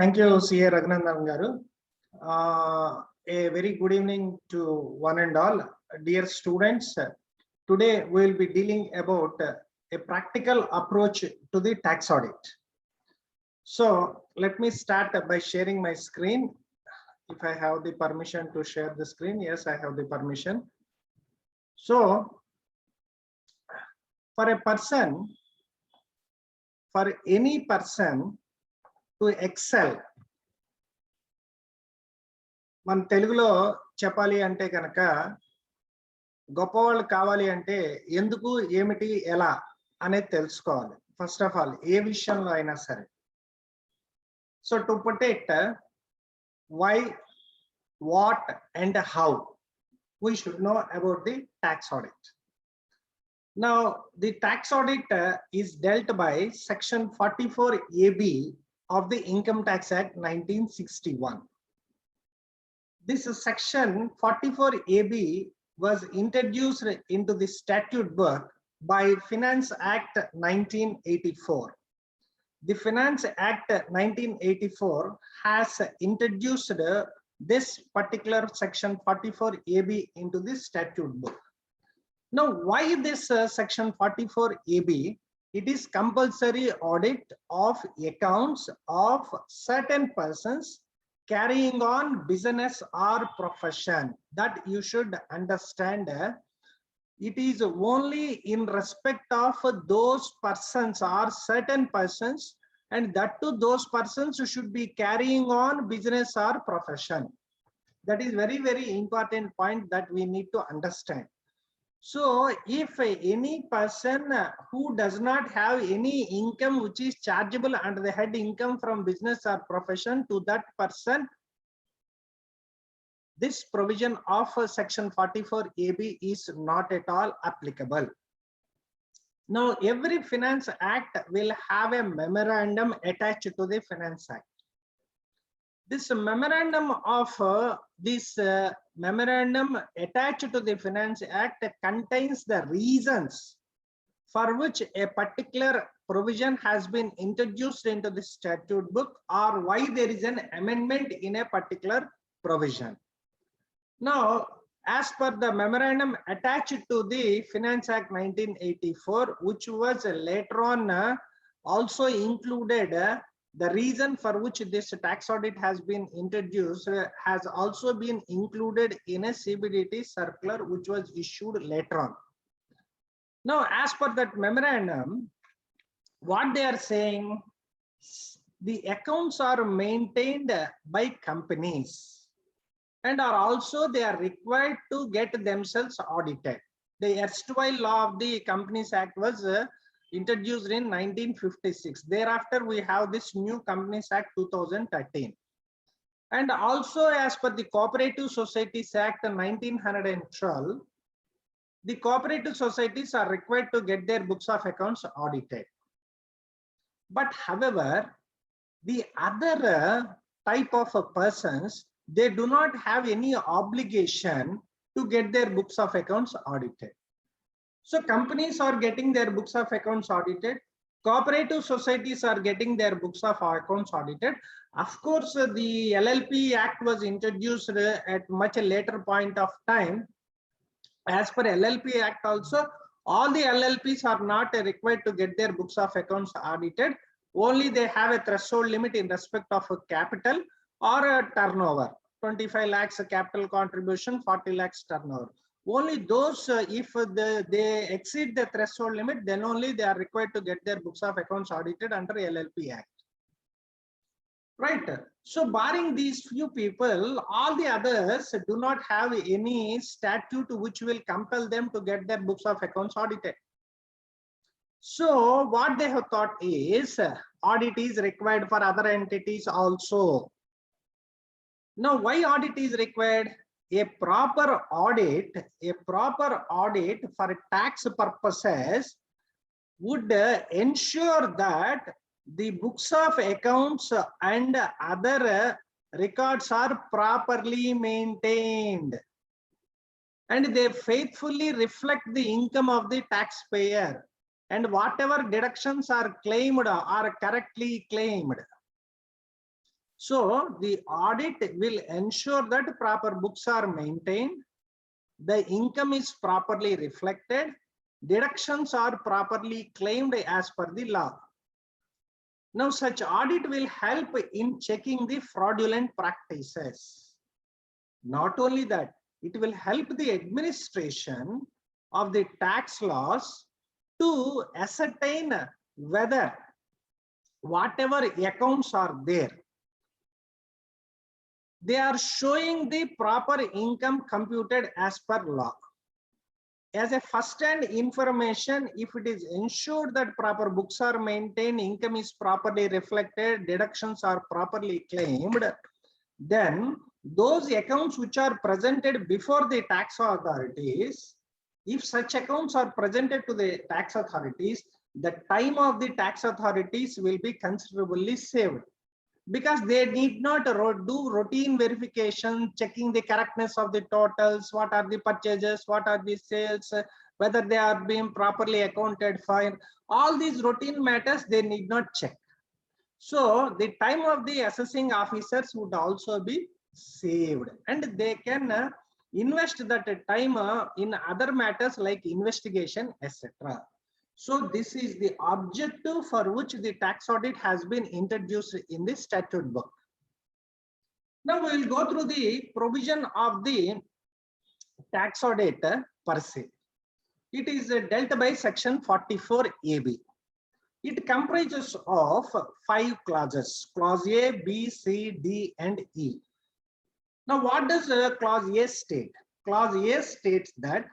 Thank you, C.A. Raghunandan Garu. A very good evening to one and all. Dear students, today we will be dealing about a practical approach to the tax audit. So let me start by sharing my screen. If I have the permission to share the screen, yes, I have the permission. So for any person to excel, మన తెలుగులో చెప్పాలి అంటే కనుక గొప్పవాళ్ళు కావాలి అంటే ఎందుకు ఏమిటి ఎలా అనేది తెలుసుకోవాలి. ఫస్ట్ ఆఫ్ ఆల్ ఏ విషయంలో అయినా సరే. So to protect why, what and how we should know about the tax audit. Now the tax audit is dealt by section 44AB of the Income Tax Act 1961. This section 44AB was introduced into the statute book by Finance Act 1984. The Finance Act 1984 has introduced this particular section 44AB into the statute book. Now, why this section 44AB? It is compulsory audit of accounts of certain persons carrying on business or profession. That you should understand. It is only in respect of those persons or certain persons, and that to those persons should be carrying on business or profession. That is very, very important point that we need to understand. So if any person who does not have any income which is chargeable under the head income from business or profession, to that person this provision of section 44AB is not at all applicable. Now every Finance Act will have a memorandum attached to the Finance Act. This memorandum attached to the Finance Act contains the reasons for which a particular provision has been introduced into the statute book, or why there is an amendment in a particular provision. Now, as per the memorandum attached to the Finance Act 1984, which was later on also included, the reason for which this tax audit has been introduced has also been included in a CBDT circular which was issued later on. Now, as per that memorandum, what they are saying, the accounts are maintained by companies and are also they are required to get themselves audited. The erstwhile law of the Companies Act was introduced in 1956. Thereafter, we have this new Companies Act 2013. And also as per the Cooperative Societies Act 1912, the cooperative societies are required to get their books of accounts audited. But however, the other type of persons, they do not have any obligation to get their books of accounts audited. So companies are getting their books of accounts audited. Cooperative societies are getting their books of accounts audited. Of course, the LLP Act was introduced at much later point of time. As per LLP Act also, all the LLPs are not required to get their books of accounts audited. Only they have a threshold limit in respect of a capital or a turnover. 25 lakhs capital contribution, 40 lakhs turnover. Only those, if they exceed the threshold limit, then only they are required to get their books of accounts audited under LLP Act. Right. So barring these few people, all the others do not have any statute which will compel them to get their books of accounts audited. So what they have thought is audit is required for other entities also. Now, why audit is required? A proper audit for tax purposes would ensure that the books of accounts and other records are properly maintained and they faithfully reflect the income of the taxpayer, and whatever deductions are claimed are correctly claimed. So the audit will ensure that proper books are maintained, the income is properly reflected, deductions are properly claimed as per the law. Now, such audit will help in checking the fraudulent practices. Not only that, it will help the administration of the tax laws to ascertain whether whatever accounts are there, they are showing the proper income computed as per law. As a first-hand information, if it is ensured that proper books are maintained, income is properly reflected, deductions are properly claimed, then those accounts which are presented before the tax authorities, if such accounts are presented to the tax authorities, the time of the tax authorities will be considerably saved, because they need not do routine verification, checking the correctness of the totals, what are the purchases, what are the sales, whether they are being properly accounted for. All these routine matters they need not check. So the time of the assessing officers would also be saved, and they can invest that time in other matters like investigation, etc. So this is the objective for which the tax audit has been introduced in the statute book. Now we will go through the provision of the tax audit per se. It is dealt by section 44 AB. It comprises of 5 clauses, clause A, B, C, D, and E. Now what does clause A state? Clause A states that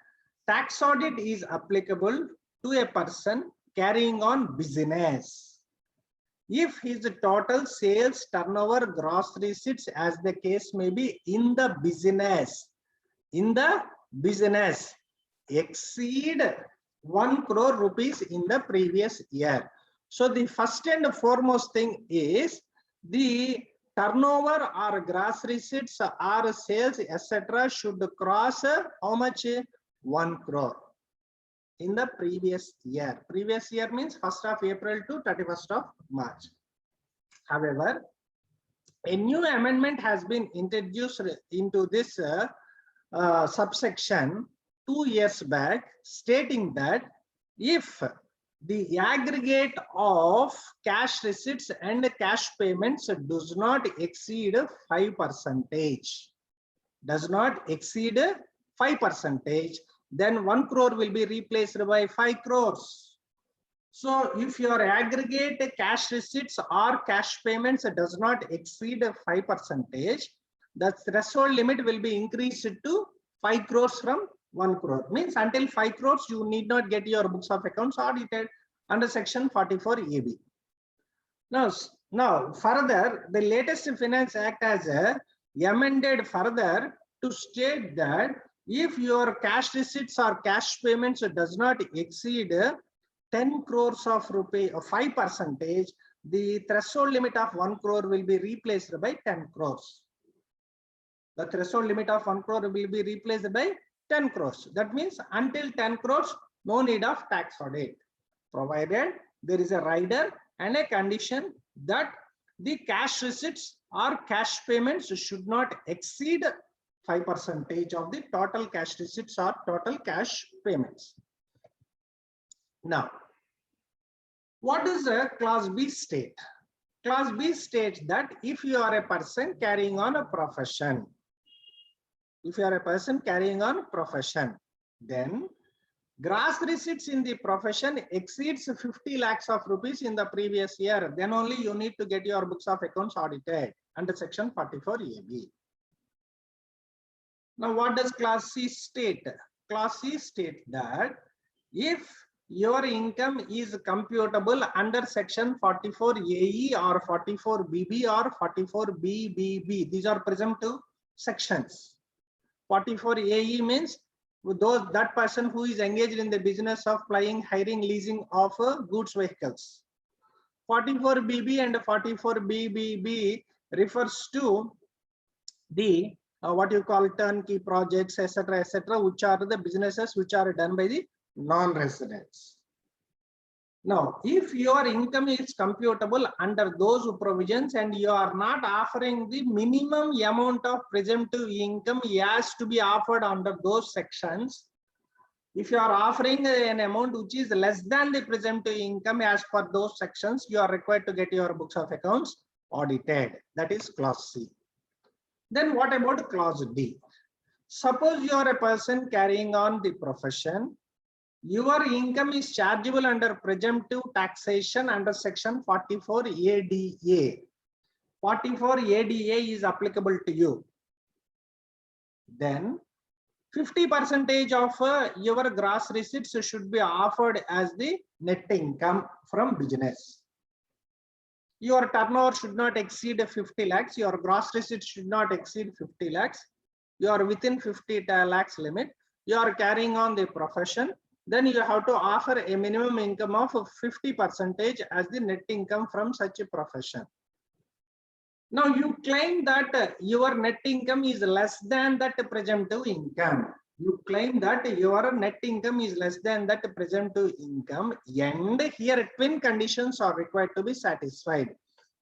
tax audit is applicable to a person carrying on business if his total sales, turnover, gross receipts, as the case may be, in the business exceed 1 crore rupees in the previous year. So the first and foremost thing is the turnover or gross receipts or sales, etc., should cross how much? 1 crore in the previous year. Previous year means 1st of April to 31st of March. However, a new amendment has been introduced into this subsection 2 years back, stating that if the aggregate of cash receipts and cash payments does not exceed 5%, then 1 crore will be replaced by 5 crores. So if your aggregate cash receipts or cash payments does not exceed 5%, the threshold limit will be increased to 5 crores from 1 crore. Means until 5 crores, you need not get your books of accounts audited under section 44 AB. Now further, the latest Finance Act has amended further to state that if your cash receipts or cash payments does not exceed 10 crores of rupee or 5%, the threshold limit of 1 crore will be replaced by 10 crores. The threshold limit of 1 crore will be replaced by 10 crores. That means until 10 crores, no need of tax audit, provided there is a rider and a condition that the cash receipts or cash payments should not exceed 5% of the total cash receipts or total cash payments. Now, what does clause B state? Clause B states that if you are a person carrying on a profession, then gross receipts in the profession exceeds 50 lakhs of rupees in the previous year, then only you need to get your books of accounts audited under section 44 AB. Now what does clause C state? Clause C states that if your income is computable under section 44 AE or 44 BB or 44 BBB, these are presumptive sections. 44 AE means that person who is engaged in the business of flying, hiring, leasing of goods vehicles. 44 BB and 44 BBB refers to the what you call turnkey projects, etc., which are the businesses which are done by the non-residents. Now, if your income is computable under those provisions and you are not offering the minimum amount of presumptive income has to be offered under those sections, if you are offering an amount which is less than the presumptive income as per those sections, you are required to get your books of accounts audited. That is clause C. Then what about clause D? Suppose you are a person carrying on the profession. Your income is chargeable under presumptive taxation under section 44 ADA. 44 ADA is applicable to you. Then 50% of your gross receipts should be offered as the net income from business. Your turnover should not exceed 50 lakhs. Your gross receipts should not exceed 50 lakhs. You are within 50 lakhs limit. You are carrying on the profession. Then you have to offer a minimum income of 50% as the net income from such a profession. Now you claim that your net income is less than that presumptive income. You claim that your net income is less than that presumptive income, and here twin conditions are required to be satisfied.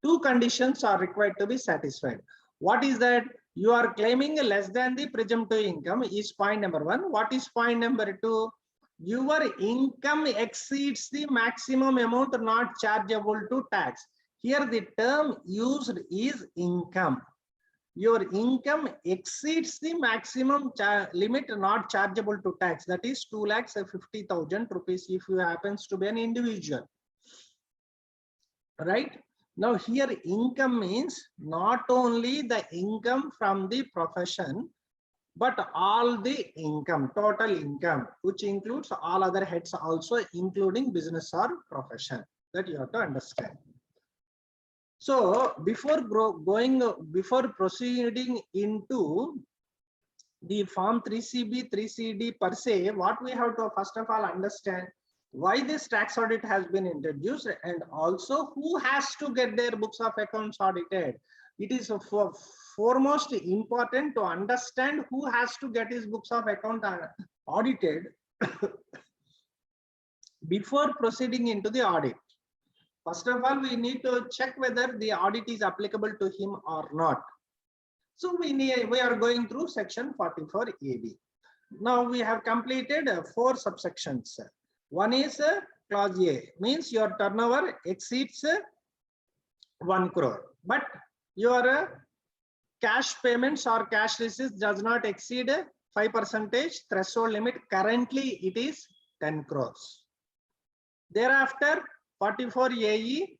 Two conditions are required to be satisfied. What is that? You are claiming less than the presumptive income is point number one. What is point number two? Your income exceeds the maximum amount not chargeable to tax. Here the term used is income. Your income exceeds the maximum limit not chargeable to tax. That is 2,50,000 rupees if you happens to be an individual. Right? Now here income means not only the income from the profession, but all the income, total income, which includes all other heads also, including business or profession. That you have to understand. So before proceeding into the form 3CB, 3CD per se, what we have to first of all understand why this tax audit has been introduced, and also who has to get their books of accounts audited. It is foremost important to understand who has to get his books of account audited before proceeding into the audit. First of all, we need to check whether the audit is applicable to him or not. So we are going through section 44 AB. Now we have completed 4 subsections. One is clause A, means your turnover exceeds 1 crore, but your cash payments or cash receipts does not exceed 5% threshold limit. Currently it is 10 crores. Thereafter 44 AE,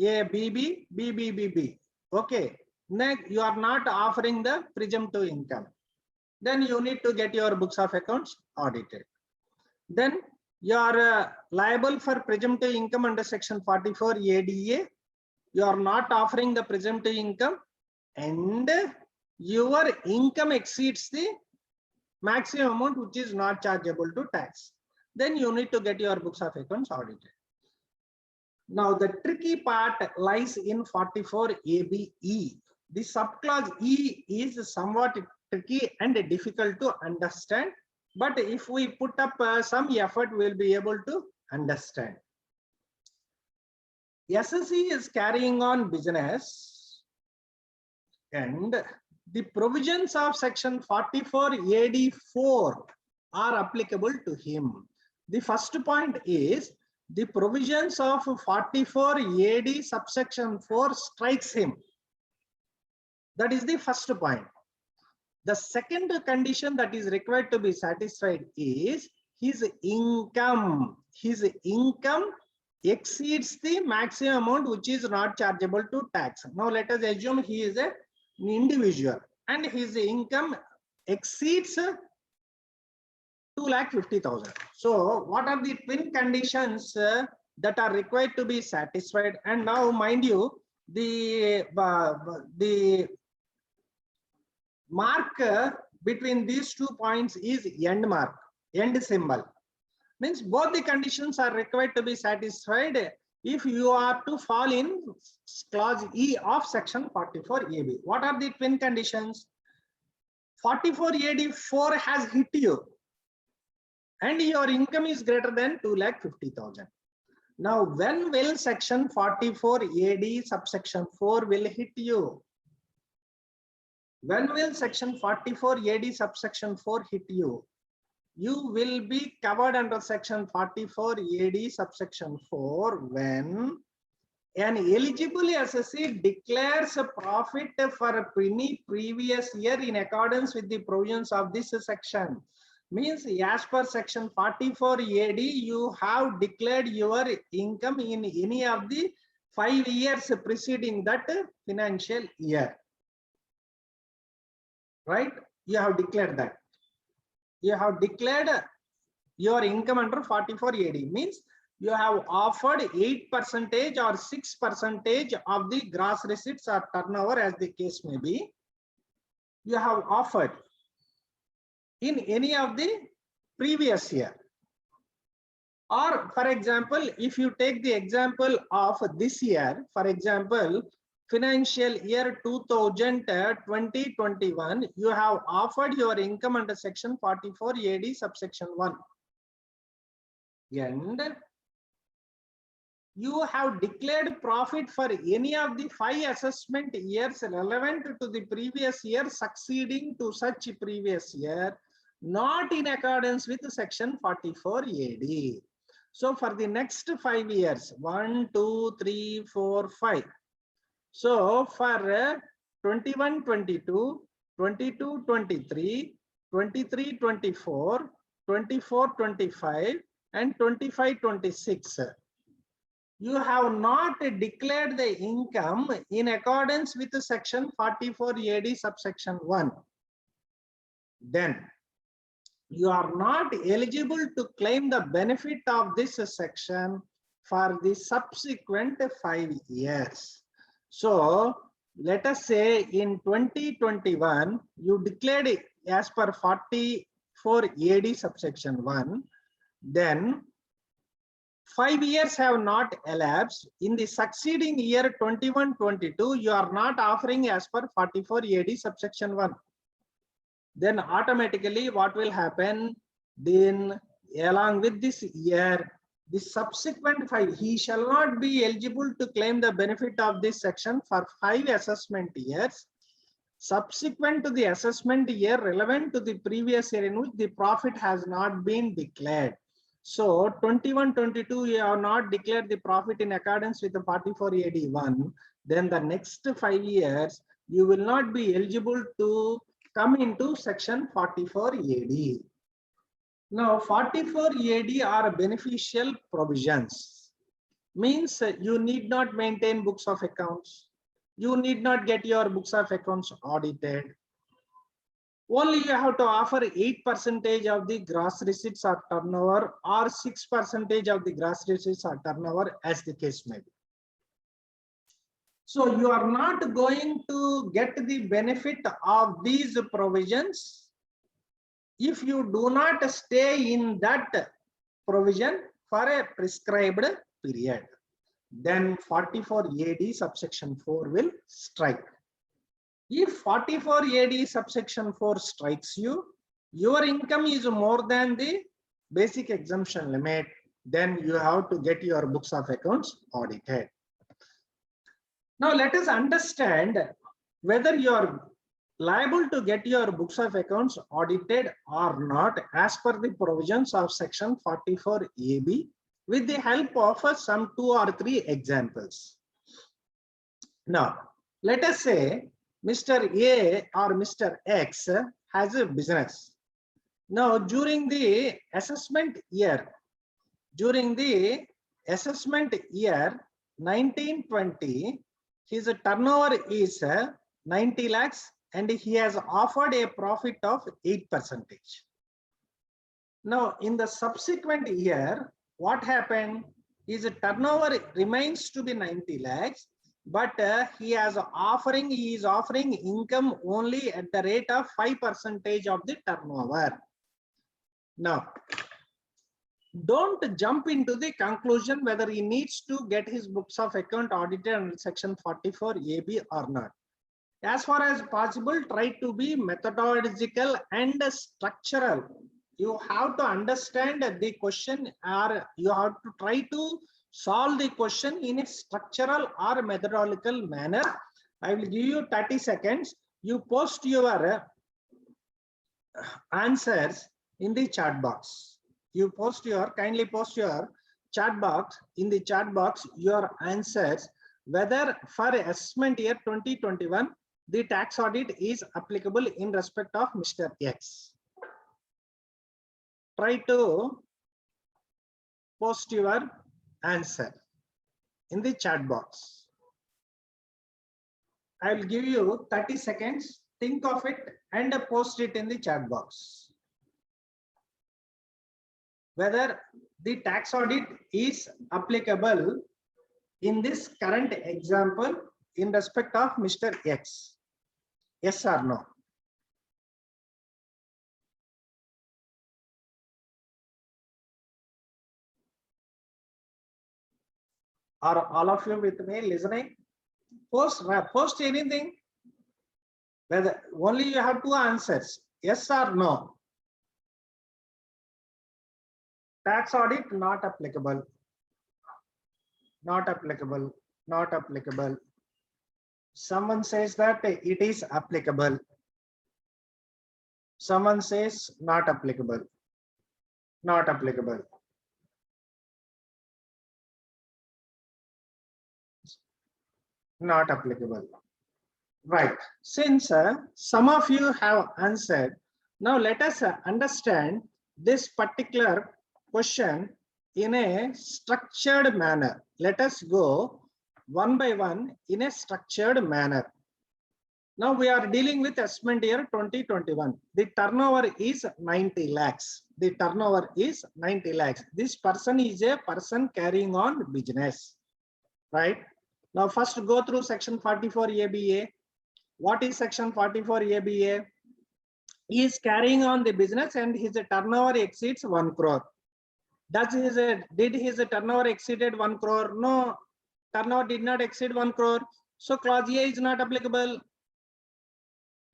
ABB, BBBB. Okay. Next, you are not offering the presumptive income. Then you need to get your books of accounts audited. Then you are liable for presumptive income under section 44 ADA. You are not offering the presumptive income, and your income exceeds the maximum amount which is not chargeable to tax. Then you need to get your books of accounts audited. Now the tricky part lies in 44 ABE. The subclause E is somewhat tricky and difficult to understand, but if we put up some effort, we will be able to understand. SSE is carrying on business, and the provisions of section 44 AD4 are applicable to him. The first point is the provisions of 44 AD subsection 4 strikes him. That is the first point. The second condition that is required to be satisfied is his income. His income exceeds the maximum amount which is not chargeable to tax. Now let us assume he is an individual and his income exceeds 2,50,000. So what are the twin conditions that are required to be satisfied? And now mind you, the mark between these 2 points is end mark, end symbol. Means both the conditions are required to be satisfied if you are to fall in clause E of section 44 AB. What are the twin conditions? 44 AD4 has hit you and your income is greater than 2,50,000. Now, when will section 44 AD subsection 4 will hit you? When will section 44 AD subsection 4 hit you? You will be covered under section 44 AD subsection 4 when an eligible assessee declares a profit for any previous year in accordance with the provisions of this section. Means as per section 44 AD, you have declared your income in any of the 5 years preceding that financial year. Right? You have declared that. You have declared your income under 44 AD. Means you have offered 8% or 6% of the gross receipts or turnover, as the case may be. You have offered in any of the previous year. Or for example, if you take the example of this year, for example, financial year 2020-21, you have offered your income under section 44 AD subsection 1. And you have declared profit for any of the 5 assessment years relevant to the previous year succeeding to such previous year, not in accordance with section 44 AD. So for the next 5 years, 1, 2, 3, 4, 5. So for 21-22, 22-23, 23-24, 24-25, and 25-26. You have not declared the income in accordance with the section 44 AD subsection 1. Then you are not eligible to claim the benefit of this section for the subsequent 5 years. So let us say in 2021, you declared it as per 44 AD subsection 1. Then 5 years have not elapsed. In the succeeding year 21-22, you are not offering as per 44 AD subsection 1. Then automatically what will happen? Then along with this year, the subsequent 5, he shall not be eligible to claim the benefit of this section for 5 assessment years subsequent to the assessment year relevant to the previous year in which the profit has not been declared. So 21-22, you have not declared the profit in accordance with the 44 AD 1. Then the next 5 years, you will not be eligible to come into section 44 AD. Now 44 AD are beneficial provisions. Means you need not maintain books of accounts. You need not get your books of accounts audited. Only you have to offer 8% of the gross receipts or turnover or 6% of the gross receipts or turnover, as the case may be. So you are not going to get the benefit of these provisions if you do not stay in that provision for a prescribed period. Then 44 AD subsection 4 will strike. If 44 AD subsection 4 strikes you, your income is more than the basic exemption limit, then you have to get your books of accounts audited. Now let us understand whether you are liable to get your books of accounts audited or not as per the provisions of section 44 AB with the help of some 2 or 3 examples. Now let us say Mr. A or Mr. X has a business. Now during the assessment year 1920, his turnover is 90 lakhs and he has offered a profit of 8%. Now in the subsequent year, what happened? His turnover remains to be 90 lakhs, but he is offering income only at the rate of 5% of the turnover. Now, don't jump into the conclusion whether he needs to get his books of account audited under section 44 AB or not. As far as possible, try to be methodological and structural. You have to understand the question, or you have to try to Solve the question in a structural or methodological manner. I will give you 30 seconds. You post your answers in the chat box. You kindly post your chat box, in the chat box your answers, whether for assessment year 2021 the tax audit is applicable in respect of Mr. X. Try to post your answer in the chat box. I will give you 30 seconds. Think of it and post it in the chat box. Whether the tax audit is applicable in this current example in respect of Mr. X. Yes or no? Are all of you with me listening? Post anything. Whether only you have two answers, yes or no. Tax audit not applicable. Not applicable. Not applicable. Someone says that it is applicable. Someone says not applicable. Not applicable. Not applicable. Right. Since some of you have answered, now let us understand this particular question in a structured manner. Let us go one by one in a structured manner. Now we are dealing with assessment year 2021. The turnover is 90 lakhs. The turnover is 90 lakhs. This person is a person carrying on business, right? Now first go through section 44 ABA. What is section 44 ABA? He is carrying on the business and his turnover exceeds 1 crore. Did his turnover exceeded 1 crore? No, turnover did not exceed 1 crore. So clause A is not applicable.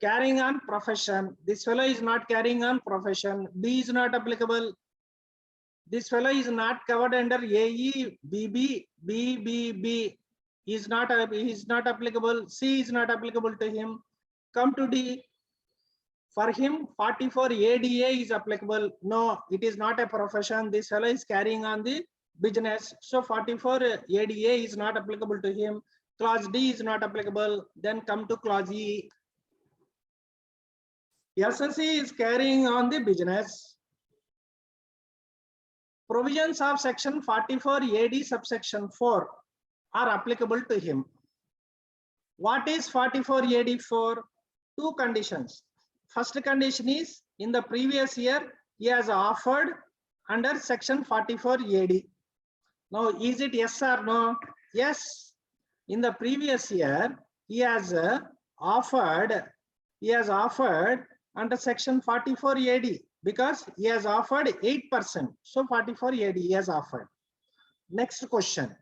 Carrying on profession. This fellow is not carrying on profession. B is not applicable. This fellow is not covered under AE, BB, BBB. Is not applicable. C is not applicable to him. Come to D. For him, 44 ADA is applicable. No, it is not a profession. This fellow is carrying on the business. So 44 ADA is not applicable to him. Clause D is not applicable. Then come to clause E. SSC is carrying on the business. Provisions of section 44 AD subsection 4 are applicable to him. What is 44 AD for? Two conditions. First condition is in the previous year he has offered under section 44 AD. Now is it yes or no? Yes. In the previous year he has offered under section 44 AD because he has offered 8%. So 44 AD he has offered. Next question.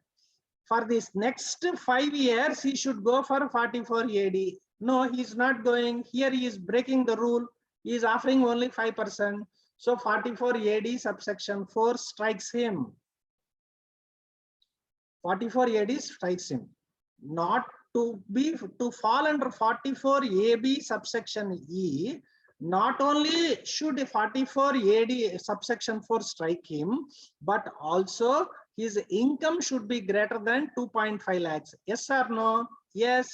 For this next 5 years, he should go for 44 AD. No, he is not going. Here he is breaking the rule. He is offering only 5%. So 44 AD subsection 4 strikes him. 44 AD strikes him. Not to fall under 44 AB subsection E, not only should 44 AD subsection 4 strike him, but also his income should be greater than 2.5 lakhs. Yes or no? Yes.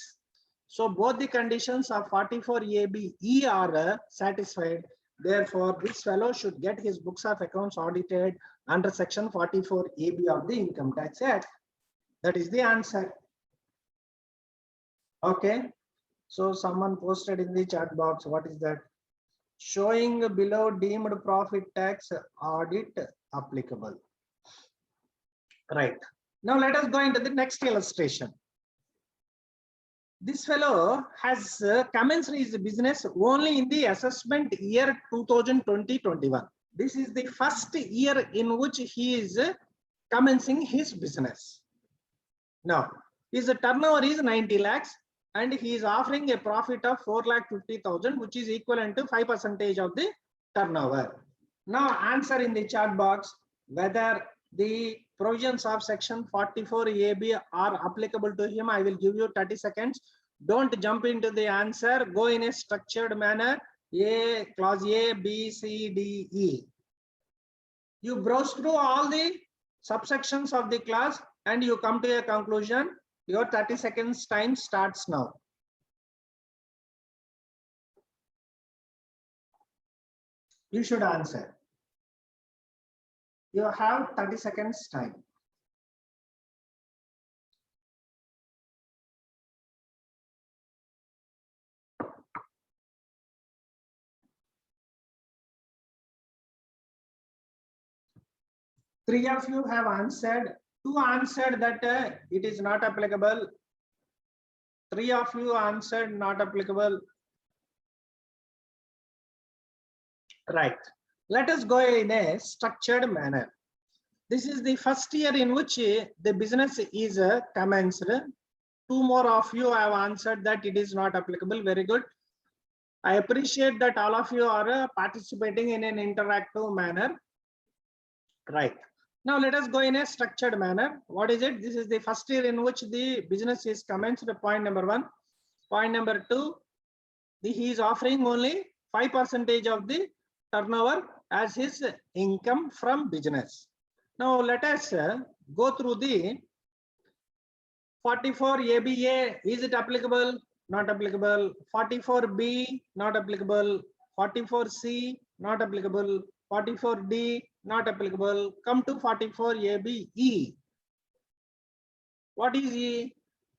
So both the conditions of 44 ABE are satisfied. Therefore, this fellow should get his books of accounts audited under section 44 AB of the Income Tax Act. That is the answer. Okay. So someone posted in the chat box. What is that? Showing below deemed profit tax audit applicable. Right. Now let us go into the next illustration. This fellow has commenced his business only in the assessment year 2020-21. This is the first year in which he is commencing his business. Now, his turnover is 90 lakhs and he is offering a profit of 4,50,000, which is equivalent to 5% of the turnover. Now answer in the chat box whether the provisions of section 44 AB are applicable to him? I will give you 30 seconds. Don't jump into the answer. Go in a structured manner. Clause A, B, C, D, E. You browse through all the subsections of the clause and you come to a conclusion. Your 30 seconds time starts now. You should answer. You have 30 seconds time. Three of you have answered. Two answered that it is not applicable. Three of you answered not applicable. Right. Let us go in a structured manner. This is the first year in which the business is commenced. Two more of you have answered that it is not applicable. Very good. I appreciate that all of you are participating in an interactive manner. Right. Now let us go in a structured manner. What is it? This is the first year in which the business is commenced. Point number one. Point number two, he is offering only 5% of the turnover as his income from business. Now let us go through the 44 ABA. Is it applicable? Not applicable. 44B, not applicable. 44C, not applicable. 44D, not applicable. Come to 44 ABE. What is E?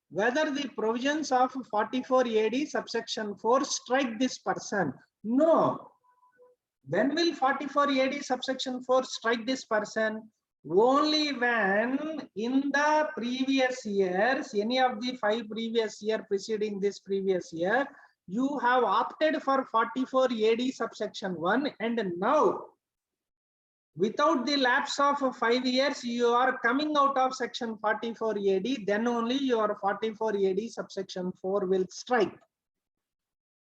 Whether the provisions of 44 AD subsection 4 strike this person. No. When will 44 AD subsection 4 strike this person? Only when in the previous years, any of the 5 previous year preceding this previous year, you have opted for 44 AD subsection 1, and now without the lapse of 5 years, you are coming out of section 44 AD, then only your 44 AD subsection 4 will strike.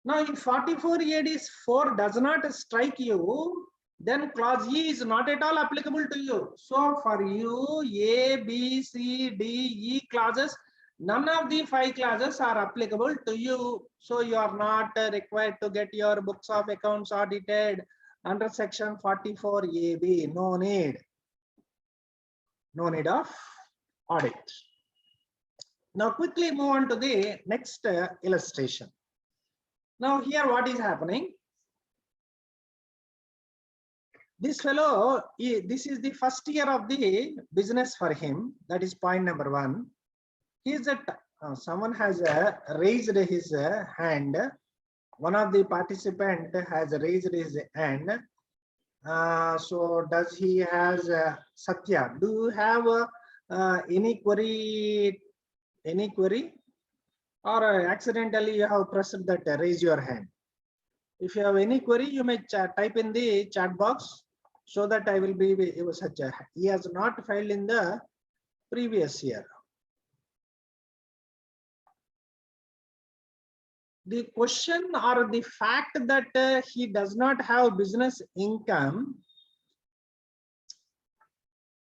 Now, if 44 AD 4 does not strike you, then clause E is not at all applicable to you. So for you, A, B, C, D, E clauses, none of the 5 clauses are applicable to you. So you are not required to get your books of accounts audited under section 44 AB. No need. No need of audit. Now quickly move on to the next illustration. Now here what is happening? This fellow, this is the first year of the business for him. That is point number one. He is someone has raised his hand. One of the participant has raised his hand. So does he has Satya? Do you have any query? Any query? Or accidentally you have pressed that raise your hand? If you have any query, you may type in the chat box so that I will be such a. He has not filed in the previous year. The question or the fact that he does not have business income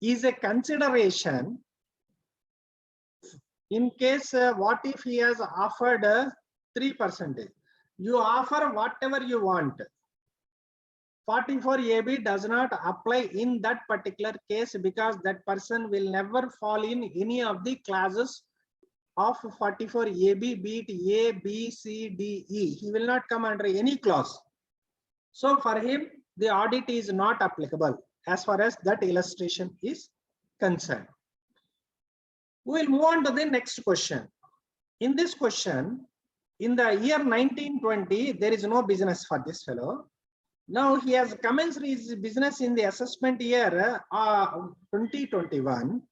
is a consideration in case what if he has offered 3%. You offer whatever you want. 44 AB does not apply in that particular case because that person will never fall in any of the classes of 44 AB, be it A, B, C, D, E. He will not come under any clause. So for him, the audit is not applicable as far as that illustration is concerned. We will move on to the next question. In this question, in the year 1920, there is no business for this fellow. Now he has commenced his business in the assessment year 2021.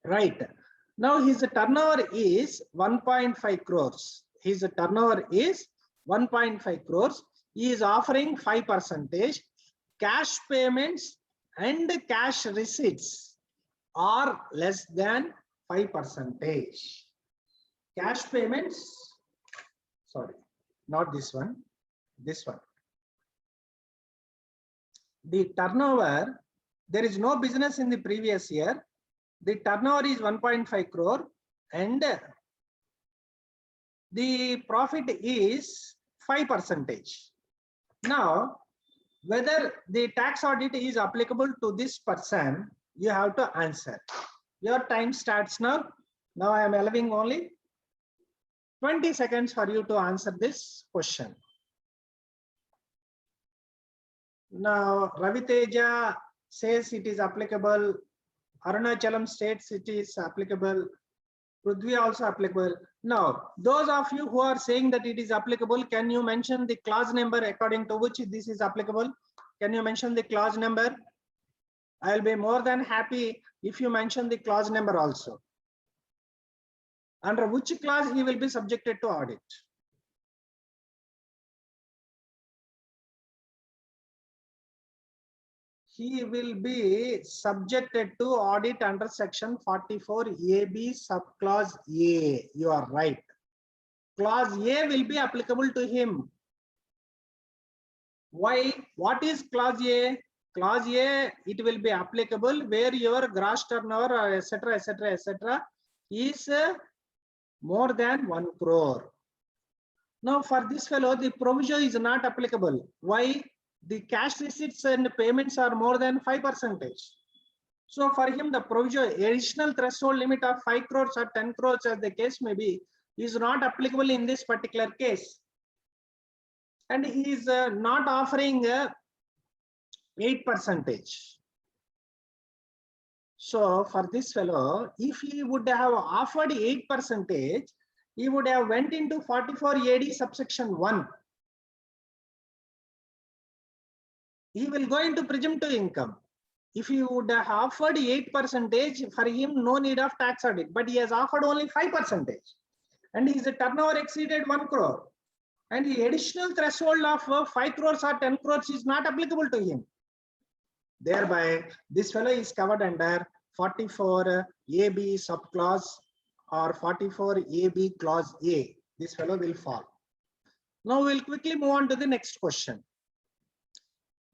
Right. Now his turnover is 1.5 crores. His turnover is 1.5 crores. He is offering 5%. Cash payments and cash receipts are less than 5%. Cash payments, sorry, not this one, this one. The turnover there is no business in the previous year. The turnover is 1.5 crore and the profit is 5%. Now, whether the tax audit is applicable to this person, you have to answer. Your time starts now. Now I am allowing only 20 seconds for you to answer this question. Now, Raviteja says it is applicable. Arunachalam states it is applicable. Prithvi also applicable. Now, those of you who are saying that it is applicable, can you mention the clause number according to which this is applicable? Can you mention the clause number? I'll be more than happy if you mention the clause number also. Under which clause he will be subjected to audit? He will be subjected to audit under section 44 AB subclause A. You are right. Clause A will be applicable to him. Why? What is clause A? Clause A, it will be applicable where your gross turnover or etc. is more than 1 crore. Now for this fellow, the provision is not applicable. Why? The cash receipts and payments are more than 5%. So for him, the provision additional threshold limit of 5 crores or 10 crores as the case may be is not applicable in this particular case. And he is not offering 8%. So for this fellow, if he would have offered 8%, he would have went into 44 AD subsection 1. He will go into presumptive income. If you would have offered 8%, for him, no need of tax audit, but he has offered only 5%. And his turnover exceeded 1 crore. And the additional threshold of 5 crores or 10 crores is not applicable to him. Thereby, this fellow is covered under 44 AB subclause or 44 AB clause A. This fellow will fall. Now we'll quickly move on to the next question.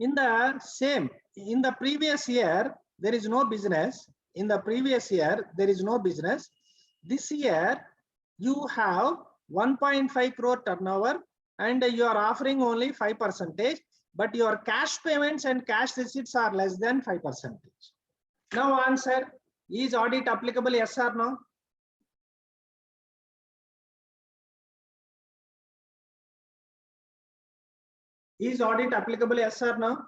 In the previous year, there is no business. In the previous year, there is no business. This year, you have 1.5 crore turnover and you are offering only 5%, but your cash payments and cash receipts are less than 5%. Now answer, is audit applicable, yes or no? Is audit applicable, yes or no?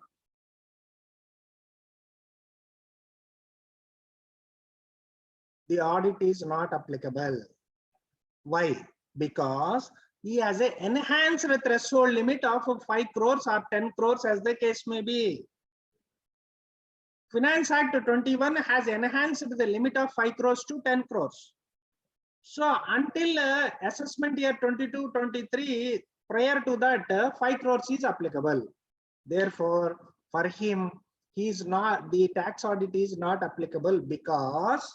The audit is not applicable. Why? Because he has an enhanced threshold limit of 5 crores or 10 crores as the case may be. Finance Act 21 has enhanced the limit of 5 crores to 10 crores. So until assessment year 22-23, prior to that, 5 crores is applicable. Therefore, for him, the tax audit is not applicable because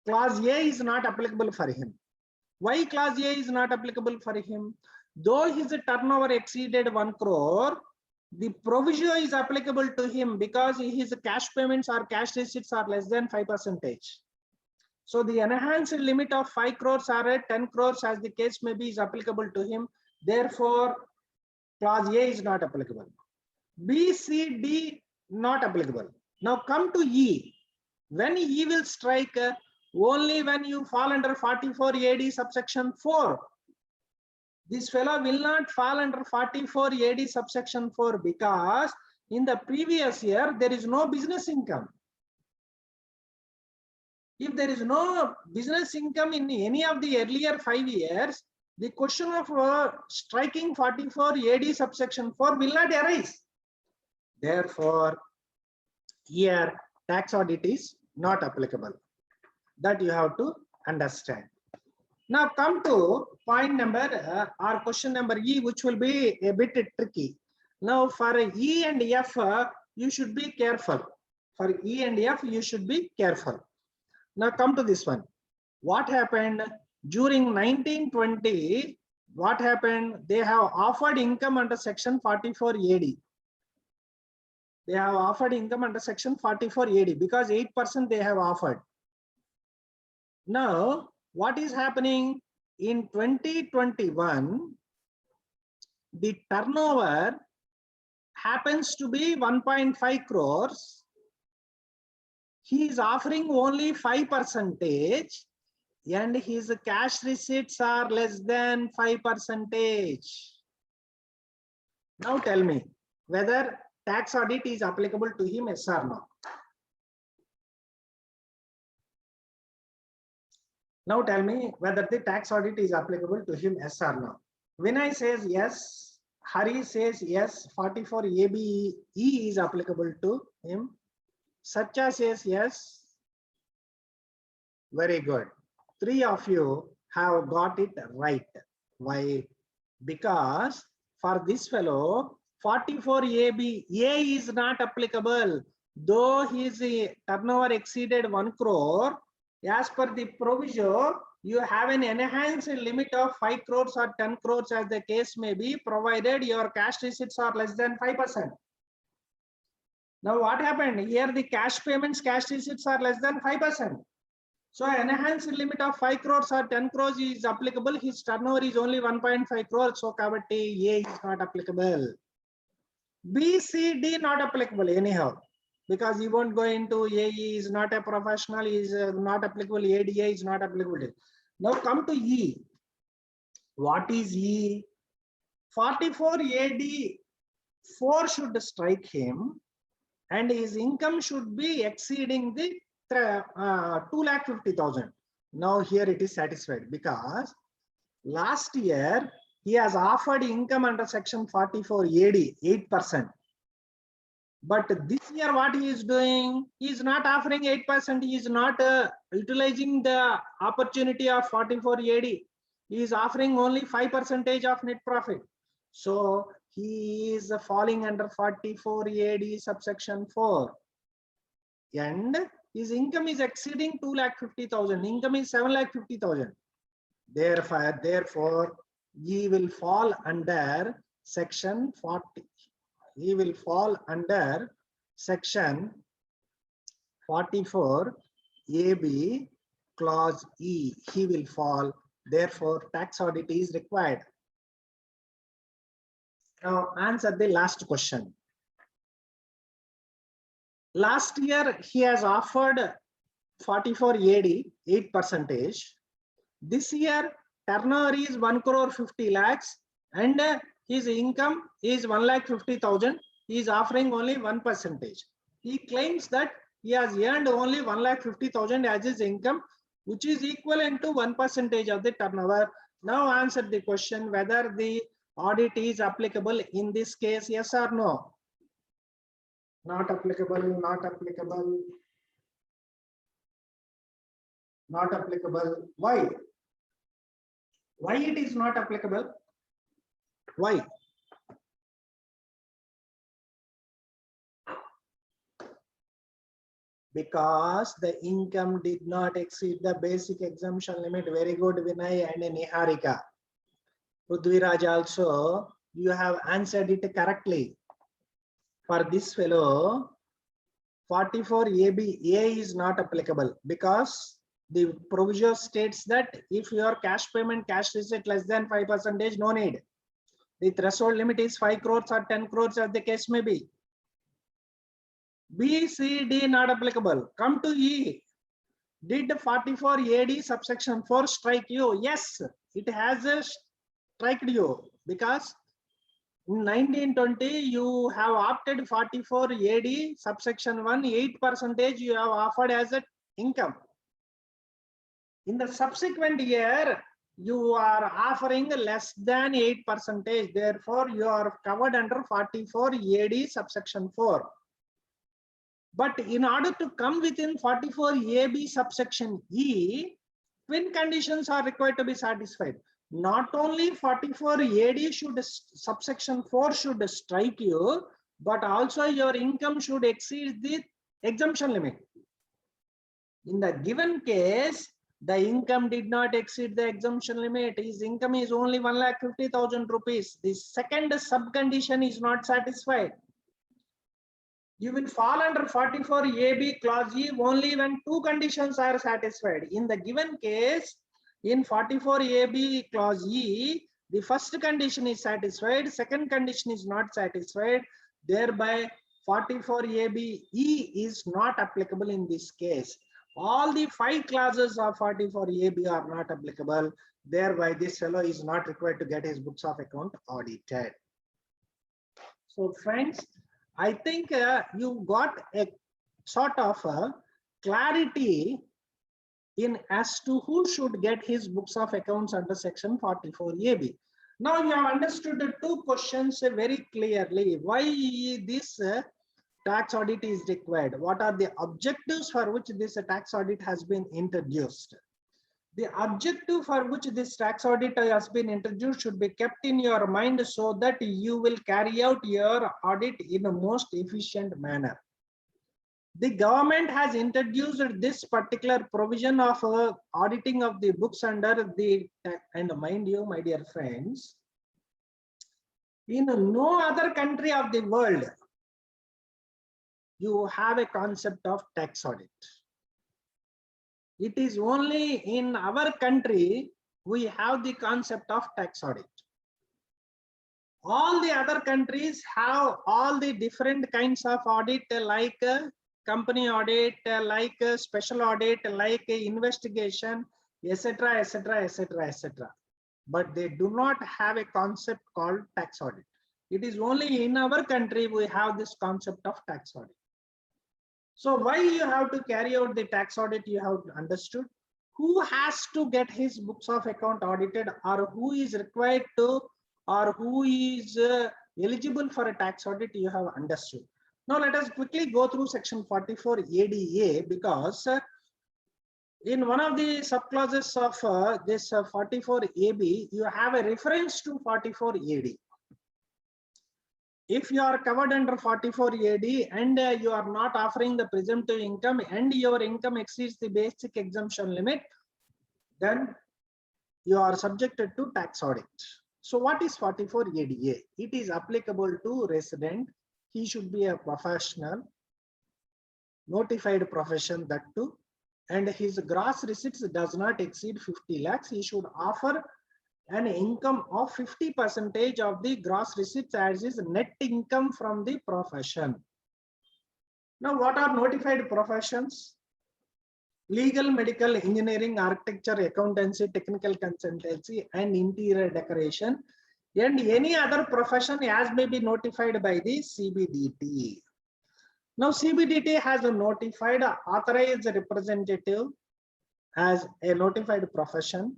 clause A is not applicable for him. Why clause A is not applicable for him? Though his turnover exceeded 1 crore, the provision is applicable to him because his cash payments or cash receipts are less than 5%. So the enhanced limit of 5 crores or 10 crores as the case may be is applicable to him. Therefore, clause A is not applicable. B, C, D not applicable. Now come to E. When E will strike, only when you fall under 44 AD subsection 4. This fellow will not fall under 44 AD subsection 4 because in the previous year, there is no business income. If there is no business income in any of the earlier 5 years, the question of striking 44 AD subsection 4 will not arise. Therefore, here tax audit is not applicable. That you have to understand. Now come to point number or question number E, which will be a bit tricky. Now for E and F, you should be careful. For E and F, you should be careful. Now come to this one. What happened during 1920? What happened? They have offered income under section 44 AD. they have offered income under section 44 AD because 8% they have offered. Now, what is happening in 2021? The turnover happens to be 1.5 crores. He is offering only 5%, and his cash receipts are less than 5%. Now tell me whether tax audit is applicable to him, yes or no. Now tell me whether the tax audit is applicable to him, yes or no. Vinay says yes, Hari says yes, 44 ABE is applicable to him. Satya says yes. Very good. 3 of you have got it right. Why? Because for this fellow, 44 AB, A is not applicable. Though his turnover exceeded 1 crore, as per the provision, you have an enhanced limit of 5 crores or 10 crores as the case may be, provided your cash receipts are less than 5%. Now what happened? Here the cash payments, cash receipts are less than 5%. So enhanced limit of 5 crores or 10 crores is applicable. His turnover is only 1.5 crores. So kabatti A is not applicable. B, C, D not applicable anyhow. Because he won't go into A, he is not a professional, he is not applicable. ADA is not applicable. Now come to E. What is E? 44 AD 4 should strike him, and his income should be exceeding the 2,50,000. Now here it is satisfied because last year he has offered income under section 44 AD 8%. But this year what he is doing, he is not offering 8%. He is not utilizing the opportunity of 44 AD. He is offering only 5% of net profit. So he is falling under 44 AD subsection 4. And his income is exceeding 2,50,000. Income is 7,50,000. Therefore, he will fall under section 40. He will fall under section 44 AB clause E. He will fall. Therefore, tax audit is required. Now answer the last question. Last year he has offered 44 AD 8%. This year turnover is 1 crore 50 lakhs and his income is 1,50,000. He is offering only 1%. He claims that he has earned only 1,50,000 as his income, which is equivalent to 1% of the turnover. Now answer the question whether the audit is applicable in this case, yes or no. Not applicable, not applicable, not applicable. Why? Why it is not applicable? Why? Because the income did not exceed the basic exemption limit. Very good, Vinay and Niharika. Prudhviraj also, you have answered it correctly. For this fellow, 44 AB, A is not applicable because the provision states that if your cash payment, cash receipt less than 5%, no need. The threshold limit is 5 crores or 10 crores as the case may be. B, C, D not applicable. Come to E. Did 44 AD subsection 4 strike you? Yes, it has struck you because in 1920 you have opted 44 AD subsection 1 8% you have offered as an income. In the subsequent year you are offering less than 8%. Therefore, you are covered under 44 AD subsection 4. But in order to come within 44 AB subsection E, twin conditions are required to be satisfied. Not only 44 AD should subsection 4 should strike you, but also your income should exceed the exemption limit. In the given case, the income did not exceed the exemption limit. His income is only 1,50,000 rupees. The second sub condition is not satisfied. You will fall under 44AB clause E only when two conditions are satisfied. In the given case, in 44AB clause E, the first condition is satisfied, second condition is not satisfied. Thereby, 44AB E is not applicable in this case. All the 5 clauses of 44AB are not applicable. Thereby, this fellow is not required to get his books of account audited. So, friends, I think you got a sort of a clarity in as to who should get his books of accounts under section 44AB. Now you have understood the two questions very clearly. Why this tax audit is required? What are the objectives for which this tax audit has been introduced? The objective for which this tax audit has been introduced should be kept in your mind so that you will carry out your audit in the most efficient manner. The government has introduced this particular provision of auditing of the books under the, and mind you, my dear friends, in no other country of the world, you have a concept of tax audit. It is only in our country we have the concept of tax audit. All the other countries have all the different kinds of audit, like company audit, like special audit, like investigation, etc., etc., etc., etc. But they do not have a concept called tax audit. It is only in our country we have this concept of tax audit. So why you have to carry out the tax audit, you have understood. Who has to get his books of account audited, or who is required to, or who is eligible for a tax audit, you have understood. Now let us quickly go through section 44 ADA, because in one of the subclauses of this 44 AB, you have a reference to 44 AD. If you are covered under 44 AD and you are not offering the presumptive income and your income exceeds the basic exemption limit, then you are subjected to tax audit. So what is 44 ADA? It is applicable to resident. He should be a professional, notified profession that too, and his gross receipts does not exceed 50 lakhs. He should offer an income of 50% of the gross receipts as is net income from the profession. Now, what are notified professions? Legal, medical, engineering, architecture, accountancy, technical consultancy, and interior decoration, and any other profession as may be notified by the CBDT. Now, CBDT has a notified authorized representative as a notified profession.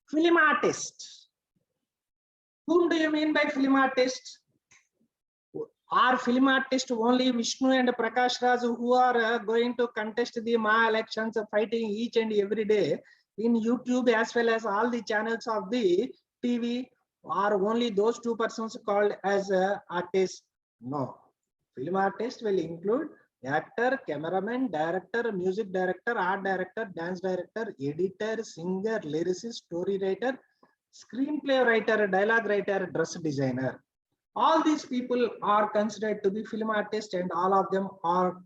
Film artist. Whom do you mean by film artist? Are film artists only Vishnu and Prakash Raj, who are going to contest the Maha elections, fighting each and every day in YouTube as well as all the channels of the TV? Are only those two persons called as artists? No. Film artist will include actor, cameraman, director, music director, art director, dance director, editor, singer, lyricist, story writer, screenplay writer, dialogue writer, dress designer. All these people are considered to be film artists, and all of them are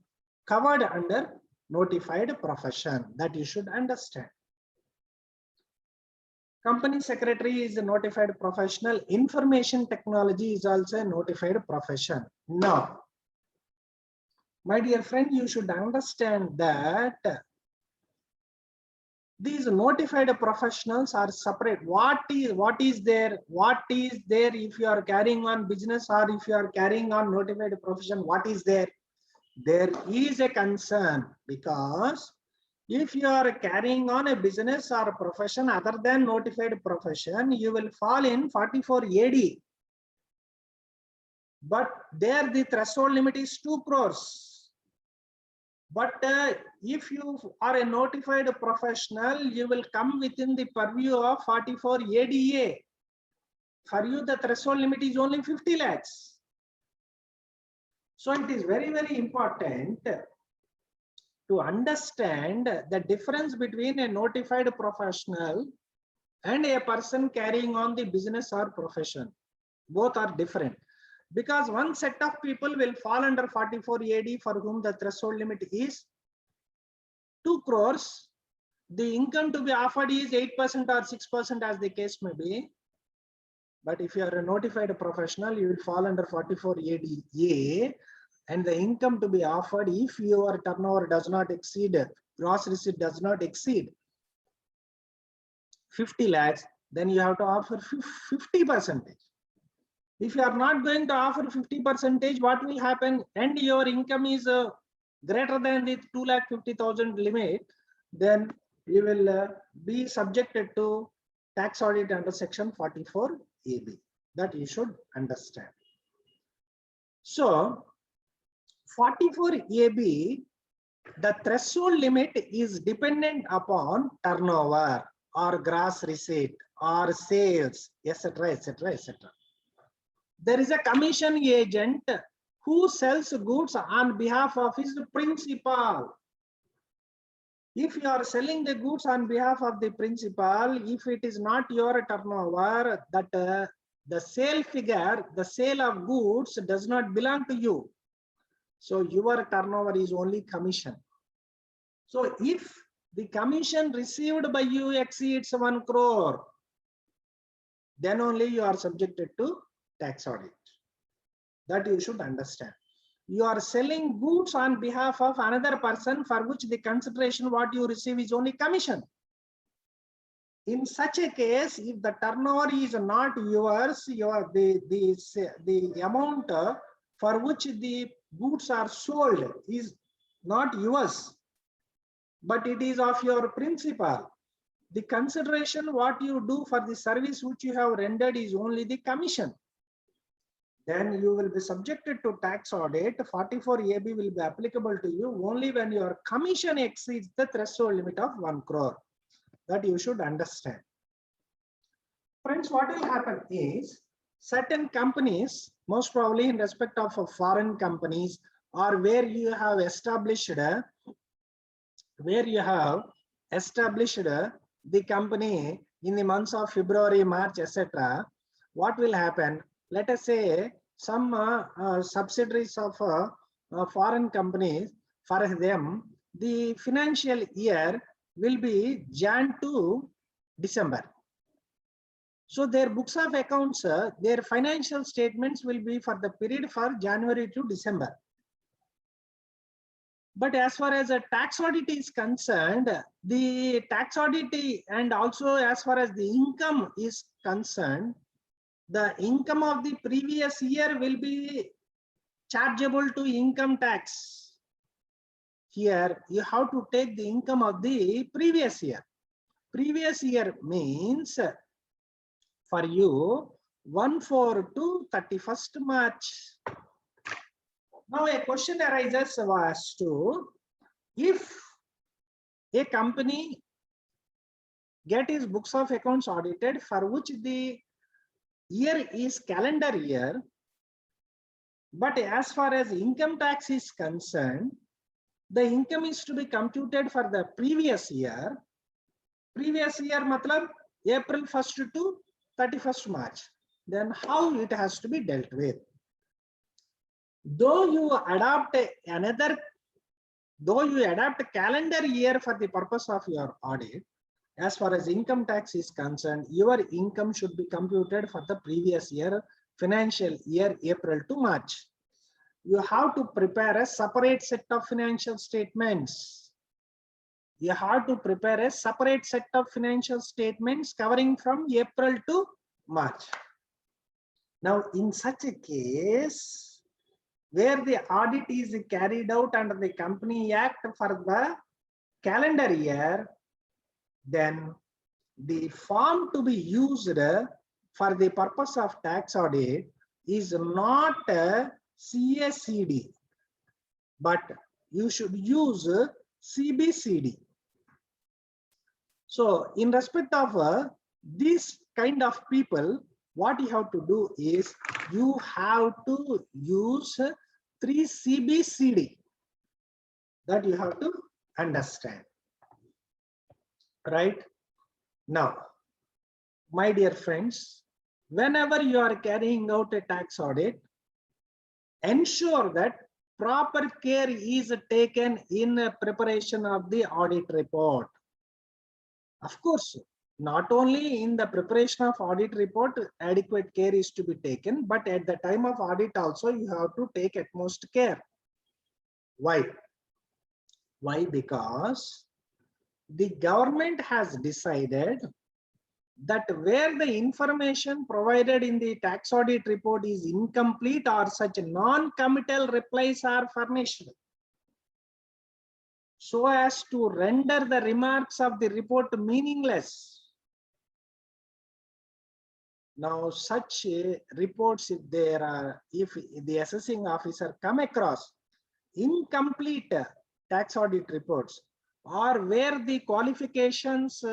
covered under notified profession. That you should understand. Company secretary is a notified professional. Information technology is also a notified profession. Now, my dear friend, you should understand that these notified professionals are separate. What is there if you are carrying on business or if you are carrying on notified profession? What is there? There is a concern, because if you are carrying on a business or a profession other than notified profession, you will fall in 44 AD. But there the threshold limit is 2 crores. But if you are a notified professional, you will come within the purview of 44 ADA. For you, the threshold limit is only 50 lakhs. So it is very, very important to understand the difference between a notified professional and a person carrying on the business or profession. Both are different. because one set of people will fall under 44 AD for whom the threshold limit is 2 crores. The income to be offered is 8% or 6% as the case may be. But if you are a notified professional, you will fall under 44 ADA, and the income to be offered, if your turnover does not exceed, gross receipt does not exceed 50 lakhs, then you have to offer 50%. If you are not going to offer 50%, what will happen? And your income is greater than the 2,50,000 limit, then you will be subjected to tax audit under section 44 AB. That you should understand. So 44 AB, the threshold limit is dependent upon turnover or gross receipt or sales, etc., etc., etc. There is a commission agent who sells goods on behalf of his principal. If you are selling the goods on behalf of the principal, if it is not your turnover, that the sale figure, the sale of goods does not belong to you. So your turnover is only commission. So if the commission received by you exceeds 1 crore, then only you are subjected to tax audit. That you should understand. You are selling goods on behalf of another person for which the consideration what you receive is only commission. In such a case, if the turnover is not yours, the amount for which the goods are sold is not yours, but it is of your principal. The consideration what you do for the service which you have rendered is only the commission. Then you will be subjected to tax audit. 44 AB will be applicable to you only when your commission exceeds the threshold limit of 1 crore. That you should understand. Friends, what will happen is certain companies, most probably in respect of foreign companies, or where you have established the company in the months of February, March, etc. What will happen? Let us say some subsidiaries of foreign companies, for them, the financial year will be Jan to December. So their books of accounts, their financial statements will be for the period for January to December. But as far as a tax audit is concerned, the tax audit and also as far as the income is concerned, the income of the previous year will be chargeable to income tax. Here you have to take the income of the previous year. Previous year means for you 1/4 to 31st March. Now a question arises as to, if a company get his books of accounts audited for which the year is calendar year, but as far as income tax is concerned, the income is to be computed for the previous year. Previous year matlab April 1st to 31st March. Then how it has to be dealt with? Though you adopt a calendar year for the purpose of your audit, as far as income tax is concerned, your income should be computed for the previous year, financial year, April to March. You have to prepare a separate set of financial statements. You have to prepare a separate set of financial statements covering from April to March. Now, in such a case, where the audit is carried out under the Company Act for the calendar year, then the form to be used for the purpose of tax audit is not CACD, but you should use CBCD. So in respect of this kind of people, what you have to do is you have to use 3 CBCD. That you have to understand. Right? Now, my dear friends, whenever you are carrying out a tax audit, ensure that proper care is taken in preparation of the audit report. Of course, not only in the preparation of audit report, adequate care is to be taken, but at the time of audit also, you have to take utmost care. Why? Why? Because the government has decided that where the information provided in the tax audit report is incomplete or such non-committal replies are furnished, so as to render the remarks of the report meaningless. Now, such reports, if there are, if the assessing officer come across incomplete tax audit reports, or where the qualifications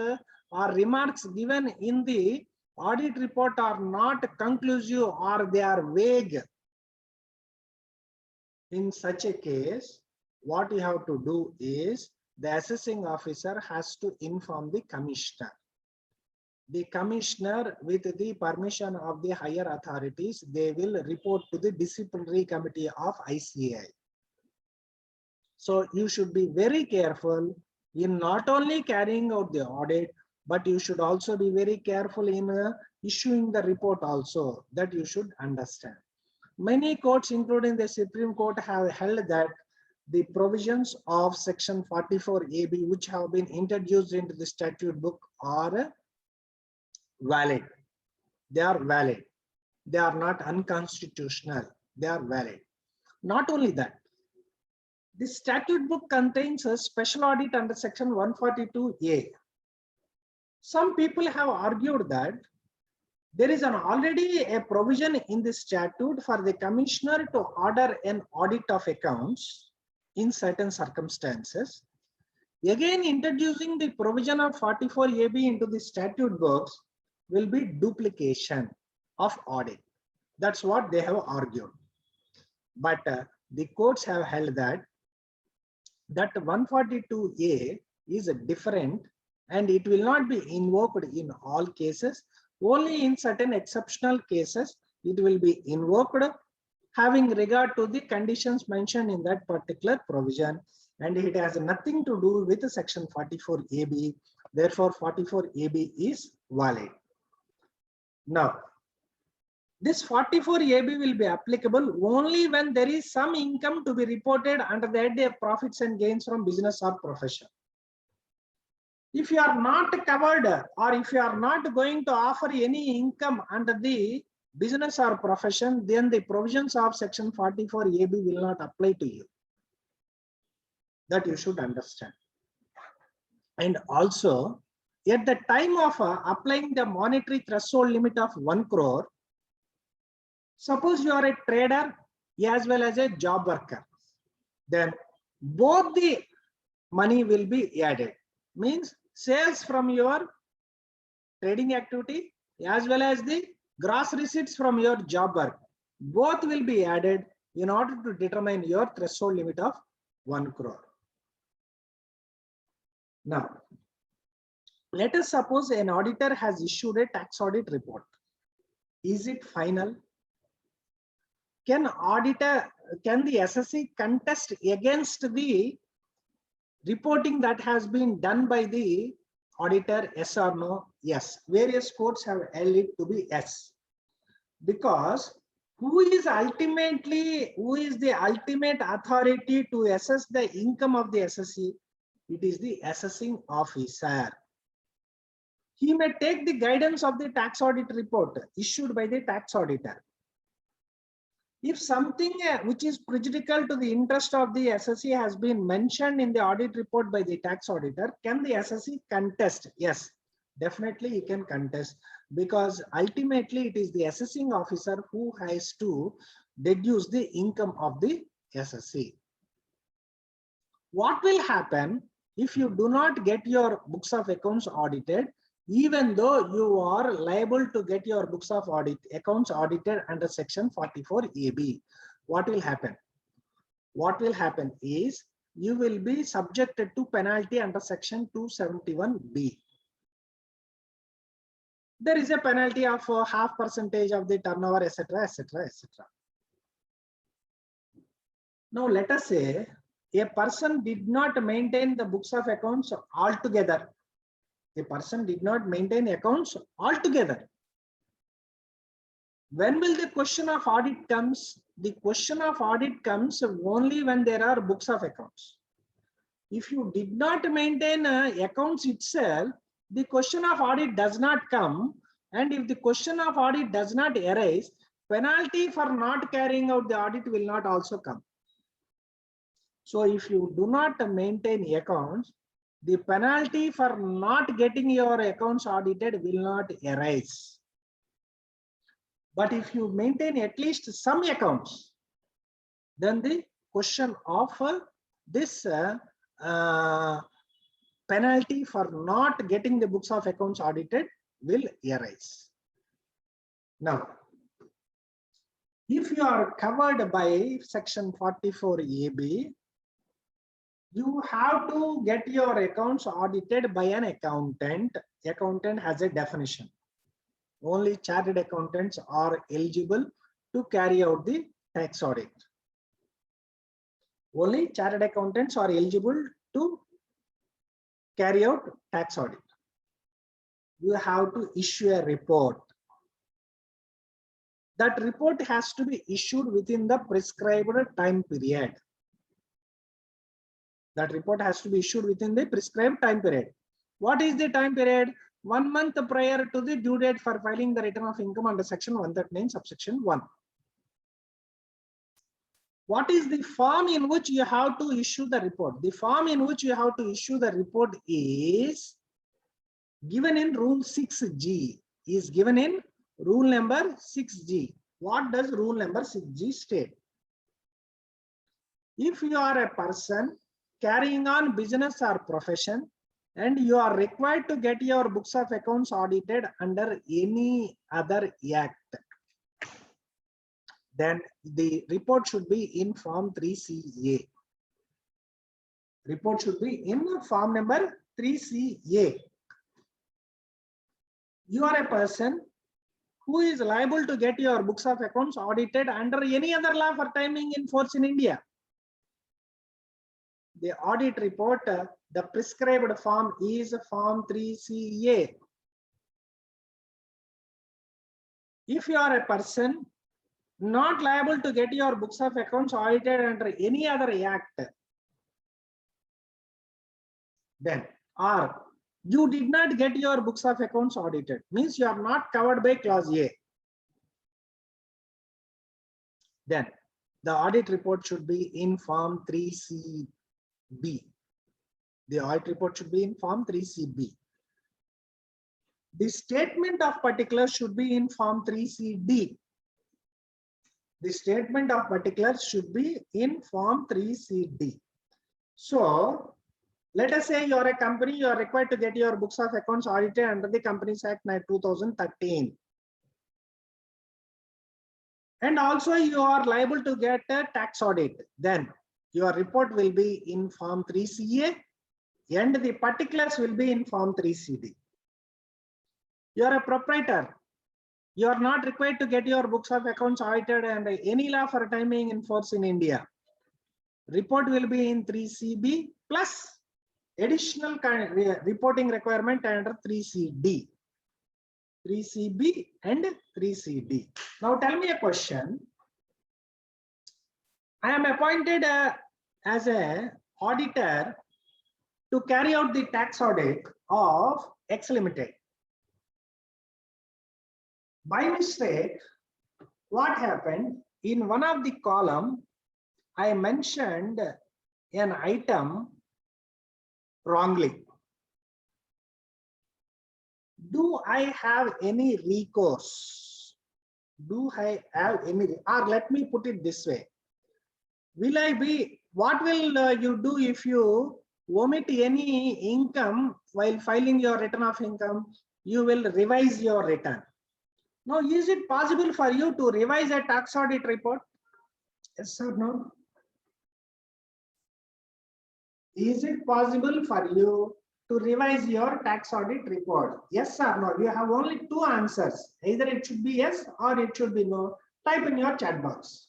or remarks given in the audit report are not conclusive or they are vague, in such a case, what you have to do is the assessing officer has to inform the commissioner. The commissioner, with the permission of the higher authorities, they will report to the disciplinary committee of ICAI. So you should be very careful in not only carrying out the audit, but you should also be very careful in issuing the report also, that you should understand. Many courts, including the Supreme Court, have held that the provisions of section 44AB, which have been introduced into the statute book, are valid. They are valid. They are not unconstitutional. They are valid. Not only that, the statute book contains a special audit under section 142A. Some people have argued that there is already a provision in the statute for the commissioner to order an audit of accounts in certain circumstances. Again, introducing the provision of 44AB into the statute books will be duplication of audit. That's what they have argued. But the courts have held that 142A is different and it will not be invoked in all cases. Only in certain exceptional cases it will be invoked, having regard to the conditions mentioned in that particular provision, and it has nothing to do with section 44AB. Therefore 44AB is valid. Now, this 44AB will be applicable only when there is some income to be reported under the head of profits and gains from business or profession. If you are not covered, or if you are not going to offer any income under the business or profession, then the provisions of section 44AB will not apply to you. That you should understand. And also, at the time of applying the monetary threshold limit of 1 crore, suppose you are a trader as well as a job worker, then both the money will be added. Means sales from your trading activity as well as the gross receipts from your job work, both will be added in order to determine your threshold limit of 1 crore. Now, let us suppose an auditor has issued a tax audit report. Is it final? Can the assessee contest against the reporting that has been done by the auditor? Yes or no? Yes. Various courts have held it to be yes. Because who is the ultimate authority to assess the income of the assessee? It is the assessing officer. He may take the guidance of the tax audit report issued by the tax auditor. If something which is prejudicial to the interest of the assessee has been mentioned in the audit report by the tax auditor, can the assessee contest? Yes, definitely he can contest, because ultimately it is the assessing officer who has to deduce the income of the assessee. What will happen if you do not get your books of accounts audited, even though you are liable to get your books of accounts audited under section 44AB? What will happen? What will happen is you will be subjected to penalty under section 271B. There is a penalty of 0.5% of the turnover, etc., etc., etc. Now let us say a person did not maintain the books of accounts altogether. A person did not maintain accounts altogether. When will the question of audit comes? The question of audit comes only when there are books of accounts. If you did not maintain accounts itself, the question of audit does not come. And if the question of audit does not arise, penalty for not carrying out the audit will not also come. So if you do not maintain accounts, the penalty for not getting your accounts audited will not arise. But if you maintain at least some accounts, then the question of this penalty for not getting the books of accounts audited will arise. Now, if you are covered by section 44 AB, you have to get your accounts audited by an accountant. Accountant has a definition. Only chartered accountants are eligible to carry out the tax audit. Only chartered accountants are eligible to carry out tax audit. You have to issue a report. That report has to be issued within the prescribed time period. That report has to be issued within the prescribed time period. What is the time period? 1 month prior to the due date for filing the return of income under section 139 subsection 1. What is the form in which you have to issue the report? The form in which you have to issue the report is given in rule 6G. Is given in rule number 6G. What does rule number 6G state? If you are a person carrying on business or profession, and you are required to get your books of accounts audited under any other act, then the report should be in form 3CA. Report should be in form number 3CA. You are a person who is liable to get your books of accounts audited under any other law for timing in force in India. The audit report, the prescribed form is form 3CA. If you are a person not liable to get your books of accounts audited under any other act, then, or you did not get your books of accounts audited, means you are not covered by clause A, then the audit report should be in form 3CB. The audit report should be in form 3CB. The statement of particulars should be in form 3CD. The statement of particulars should be in form 3CD. So, let us say you are a company, you are required to get your books of accounts audited under the Companies Act 2013. And also you are liable to get a tax audit. Then your report will be in form 3CA and the particulars will be in form 3CD. You are a proprietor. You are not required to get your books of accounts audited under any law for timing in force in India. Report will be in 3CB plus additional reporting requirement under 3CD. 3CB and 3CD. Now tell me a question. I am appointed as an auditor to carry out the tax audit of X Limited. By mistake, what happened? In one of the column, I mentioned an item wrongly. Do I have any recourse? Do I have any, or let me put it this way. Will I be, what will you do if you omit any income while filing your return of income? You will revise your return. Now, is it possible for you to revise a tax audit report? Yes or no? Is it possible for you to revise your tax audit report? Yes or no? You have only two answers. Either it should be yes or it should be no. Type in your chat box.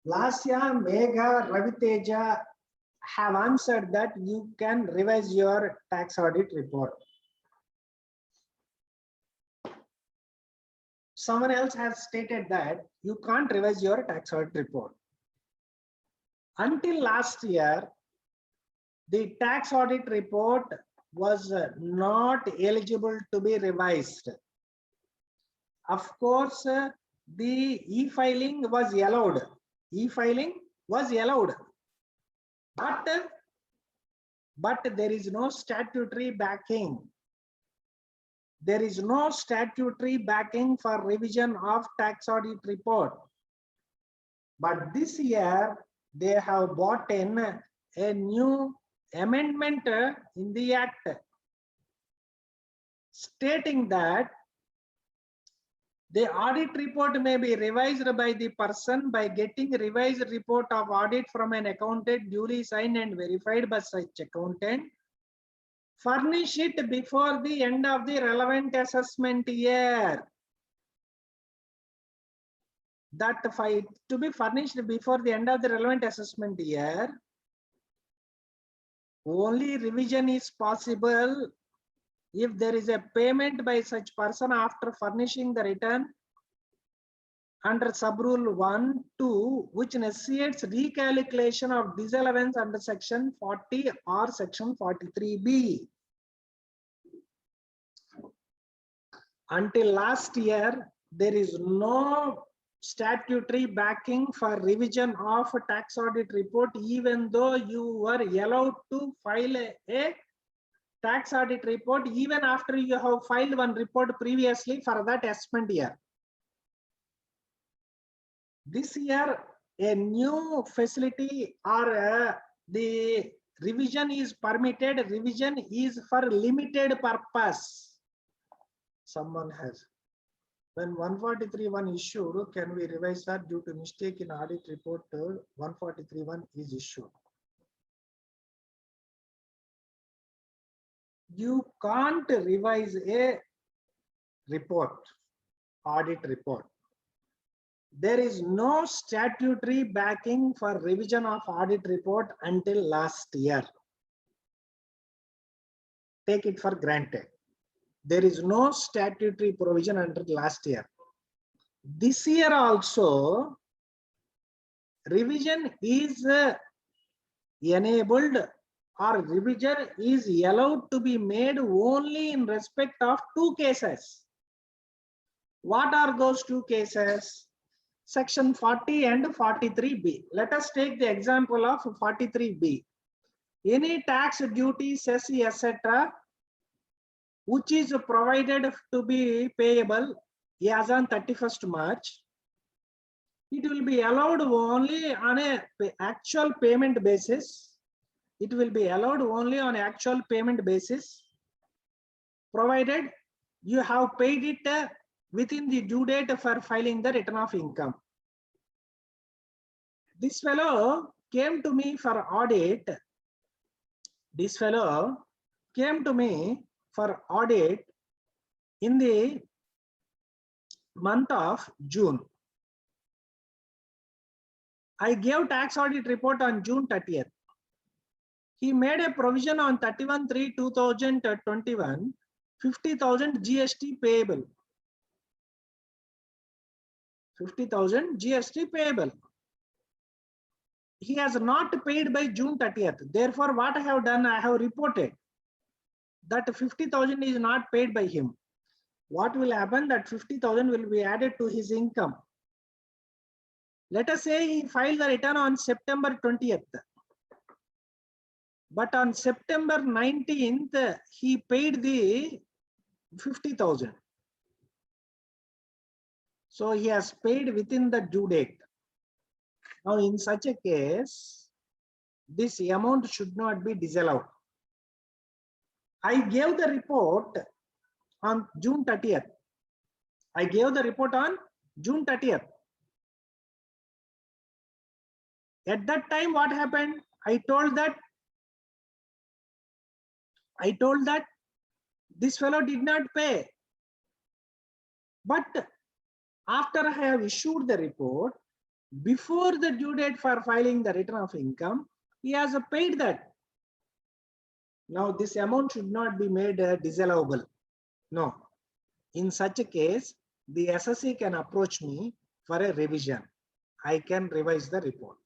Lasya, Megha, Raviteja have answered that you can revise your tax audit report. Someone else has stated that you can't revise your tax audit report. Until last year, the tax audit report was not eligible to be revised. Of course, the e-filing was allowed. E-filing was allowed. But there is no statutory backing. There is no statutory backing for revision of tax audit report. But this year, they have brought in a new amendment in the act stating that the audit report may be revised by the person by getting revised report of audit from an accountant duly signed and verified by such accountant. Furnish it before the end of the relevant assessment year. That to be furnished before the end of the relevant assessment year, only revision is possible if there is a payment by such person after furnishing the return under sub-rule 1(2), which necessitates recalculation of disallowance under section 40 or section 43B. Until last year, there is no statutory backing for revision of a tax audit report, even though you were allowed to file a tax audit report even after you have filed one report previously for that assessment year. This year, a new facility or the revision is permitted. Revision is for limited purpose. Someone has. When 143(1) issued, can we revise that due to mistake in audit report? 143(1) is issued. You can't revise a report, audit report. There is no statutory backing for revision of audit report until last year. Take it for granted. There is no statutory provision until last year. This year also, revision is enabled or revision is allowed to be made only in respect of two cases. What are those two cases? Section 40 and 43B. Let us take the example of 43B. Any tax, duty, cess, etc., which is provided to be payable as on 31st March, it will be allowed only on an actual payment basis. It will be allowed only on actual payment basis, provided you have paid it within the due date for filing the return of income. This fellow came to me for audit. This fellow came to me for audit in the month of June. I gave tax audit report on June 30th. He made a provision on 31/3/2021, 50,000 GST payable. 50,000 GST payable. He has not paid by June 30th. Therefore, what I have done, I have reported that 50,000 is not paid by him. What will happen? That 50,000 will be added to his income. Let us say he filed the return on September 20th. But on September 19th, he paid the 50,000. So he has paid within the due date. Now, in such a case, this amount should not be disallowed. I gave the report on June 30th. I gave the report on June 30th. At that time, what happened? I told that this fellow did not pay. But after I have issued the report, before the due date for filing the return of income, he has paid that. Now this amount should not be made disallowable. No. In such a case, the SSC can approach me for a revision. I can revise the report.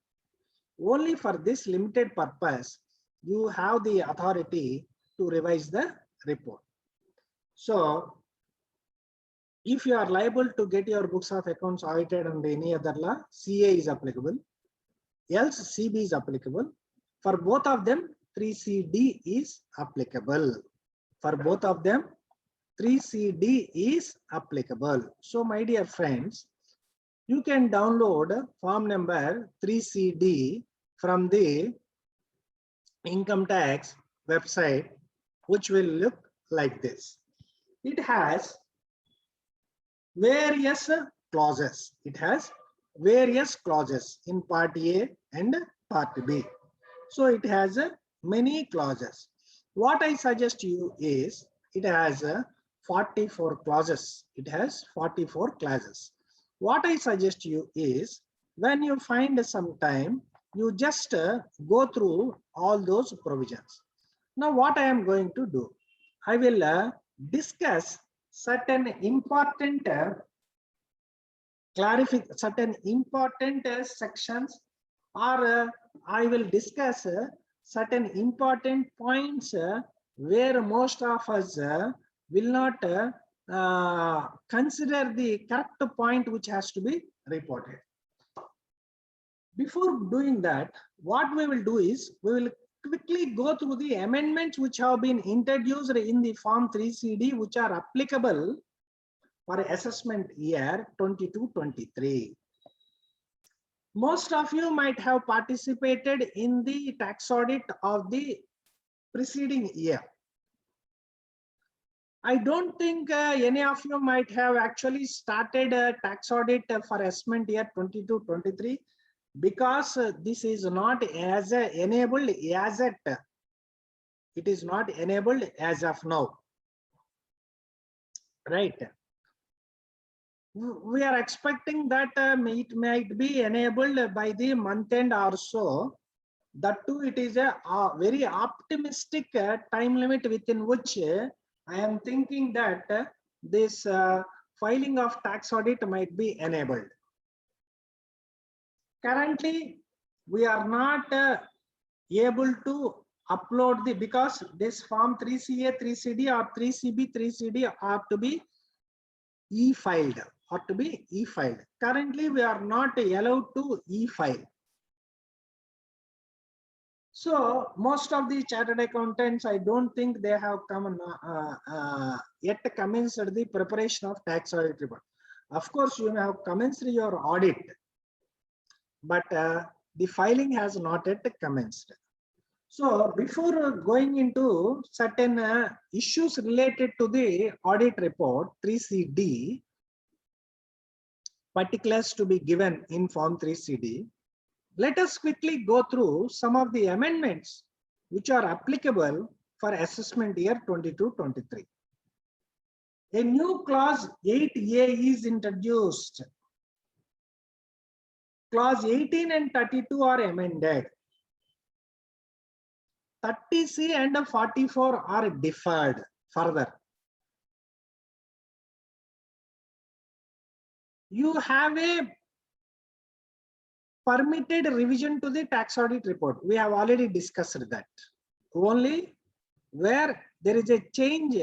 Only for this limited purpose, you have the authority to revise the report. So, if you are liable to get your books of accounts audited under any other law, CA is applicable, else CB is applicable. For both of them, 3CD is applicable. For both of them, 3CD is applicable. So, my dear friends, you can download form number 3CD from the income tax website, which will look like this. It has various clauses. It has various clauses in part A and part B. So it has many clauses. What I suggest you is it has 44 clauses. It has 44 clauses. What I suggest you is when you find some time, you just go through all those provisions. Now what I am going to do, I will discuss certain important certain important sections, or I will discuss certain important points where most of us will not consider the correct point which has to be reported. Before doing that, what we will do is we will quickly go through the amendments which have been introduced in the Form 3CD, which are applicable for assessment year 22-23. Most of you might have participated in the tax audit of the preceding year. I don't think any of you might have actually started a tax audit for assessment year 22-23, because this is not as enabled as it is not enabled as of now, right? We are expecting that it might be enabled by the month end or so. That too, it is a very optimistic time limit within which I am thinking that this filing of tax audit might be enabled. Currently, we are not able to upload because this Form 3CA, 3CD or 3CB, 3CD are to be e-filed. Currently, we are not allowed to e-file. So most of the chartered accountants, I don't think they have come yet commenced the preparation of tax audit report. Of course, you may have commenced your audit, but the filing has not yet commenced. So before going into certain issues related to the audit report 3CD, particulars to be given in Form 3CD, let us quickly go through some of the amendments which are applicable for assessment year 22-23. A new clause 8A is introduced. Clause 18 and 32 are amended. 30C and 44 are deferred further. You have a permitted revision to the tax audit report. We have already discussed that. Only where there is a change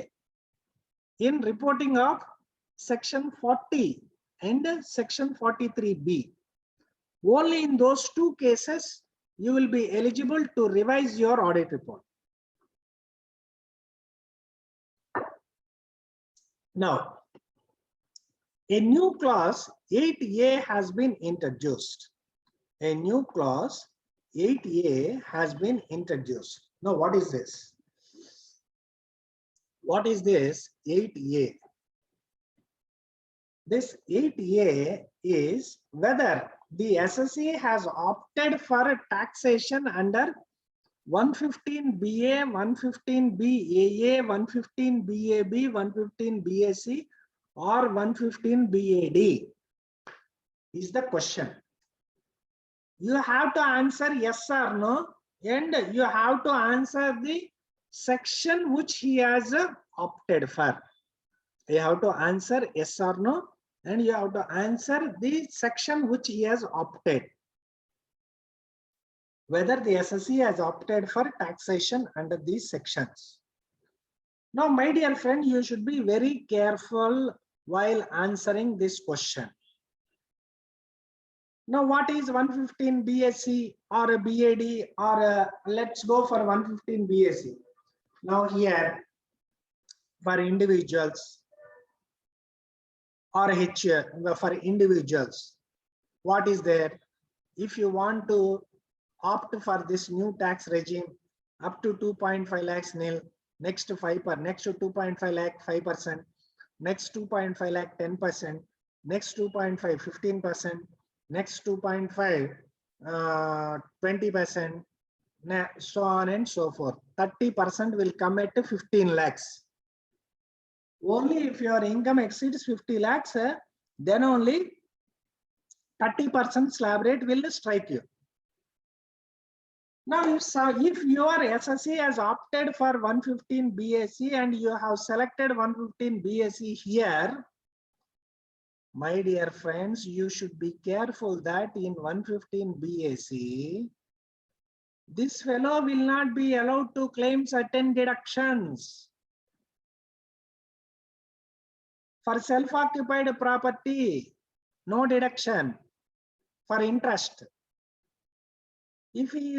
in reporting of section 40 and section 43B. Only in those two cases, you will be eligible to revise your audit report. Now, a new clause 8A has been introduced. A new clause 8A has been introduced. Now, what is this? What is this 8A? This 8A is whether the SSC has opted for a taxation under 115BA, 115BAA, 115BAB, 115BAC or 115BAD is the question. You have to answer yes or no, and you have to answer the section which he has opted for. You have to answer yes or no, and you have to answer the section which he has opted. Whether the SSC has opted for taxation under these sections. Now, my dear friend, you should be very careful while answering this question. Now, what is 115 BSc or a BAD or let's go for 115 BSc. Now here for individuals or for individuals, what is there? If you want to opt for this new tax regime up to 2.5 lakhs nil, next to 5%, next to 2.5 lakh 5%, next 2.5 lakh 10%, next 2.5 15%, next 2.5 20%, so on and so forth. 30% will come at 15 lakhs. Only if your income exceeds 50 lakhs, then only 30% slab rate will strike you. Now, if your SSC has opted for 115 BSc and you have selected 115 BSc here, my dear friends, you should be careful that in 115 BSc, this fellow will not be allowed to claim certain deductions. For self-occupied property, no deduction for interest. If he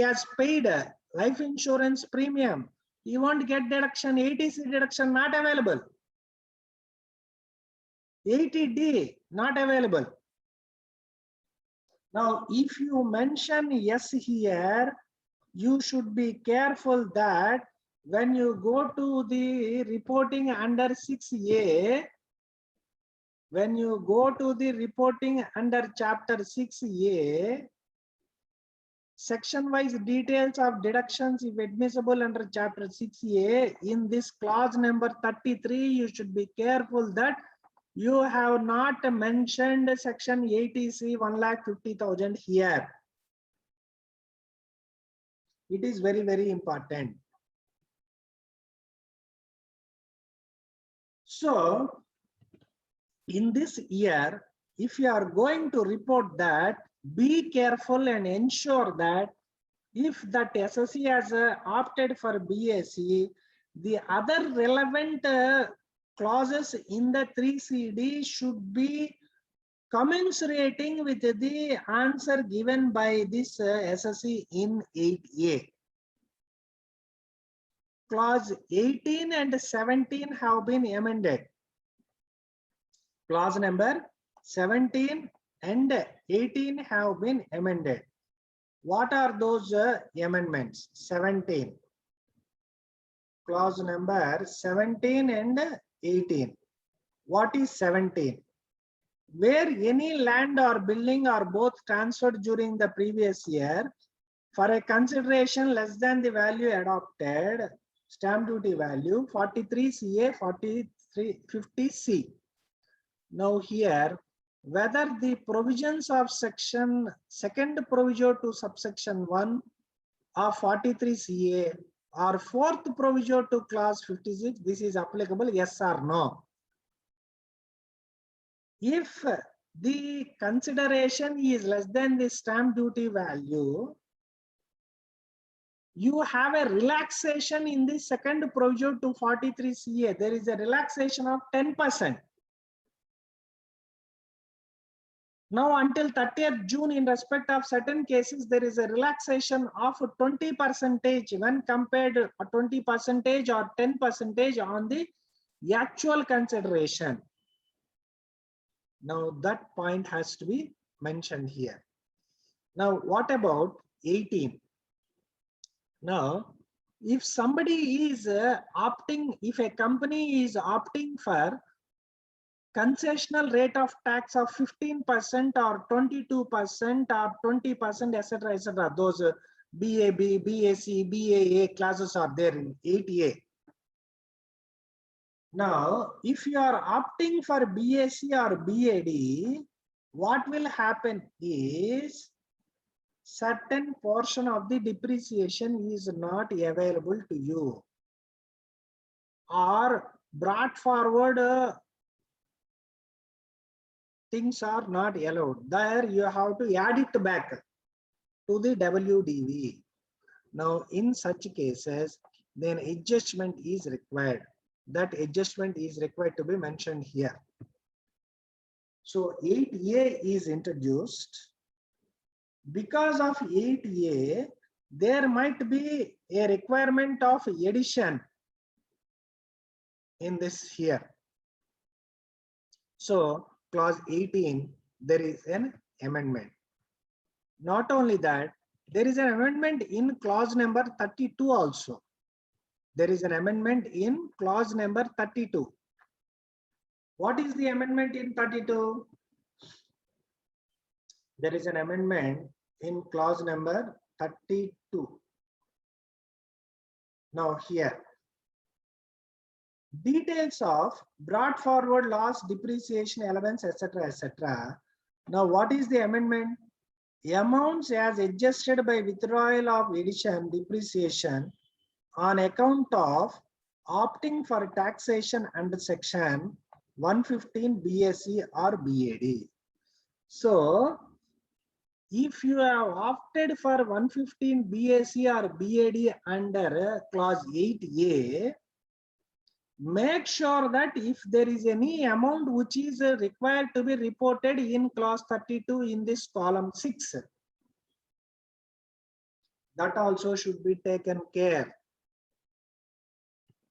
has paid life insurance premium, he won't get deduction. 80C deduction not available. 80D not available. Now, if you mention yes here, you should be careful that when you go to the reporting under 6A, when you go to the reporting under chapter 6A, section wise details of deductions if admissible under chapter 6A, in this clause number 33, you should be careful that you have not mentioned section 80C 1,50,000 here. It is very, very important. So, in this year, if you are going to report that, be careful and ensure that if that SSC has opted for BSc, the other relevant clauses in the 3CD should be commensurating with the answer given by this SSC in 8A. Clause 18 and 17 have been amended. Clause number 17 and 18 have been amended. What are those amendments? 17. Clause number 17 and 18. What is 17? Where any land or building are both transferred during the previous year for a consideration less than the value adopted, stamp duty value 43CA 4350C. Now here, whether the provisions of section second proviso to subsection 1 of 43CA or fourth proviso to clause 56, this is applicable, yes or no. If the consideration is less than the stamp duty value, you have a relaxation in the second proviso to 43CA. There is a relaxation of 10%. Now, until 30th June, in respect of certain cases, there is a relaxation of 20% when compared to 20% or 10% on the actual consideration. Now, that point has to be mentioned here. Now, what about 18? Now, if somebody is opting, if a company is opting for concessional rate of tax of 15% or 22% or 20%, etc., etc., those BAB, BAC, BAA classes are there in 8A. Now, if you are opting for BAC or BAD, what will happen is certain portion of the depreciation is not available to you or brought forward things are not allowed. There you have to add it back to the WDV. Now, in such cases, then adjustment is required. That adjustment is required to be mentioned here. So 8A is introduced. Because of 8A, there might be a requirement of addition in this here. So clause 18, there is an amendment. Not only that, there is an amendment in clause number 32 also. There is an amendment in clause number 32. What is the amendment in 32? There is an amendment in clause number 32. Now here, details of brought forward loss, depreciation, allowance, etc., etc. Now, what is the amendment? Amounts as adjusted by withdrawal of addition, depreciation on account of opting for taxation under section 115 BSE or BAD. So, if you have opted for 115 BSE or BAD under clause 8A, make sure that if there is any amount which is required to be reported in clause 32 in this column 6, that also should be taken care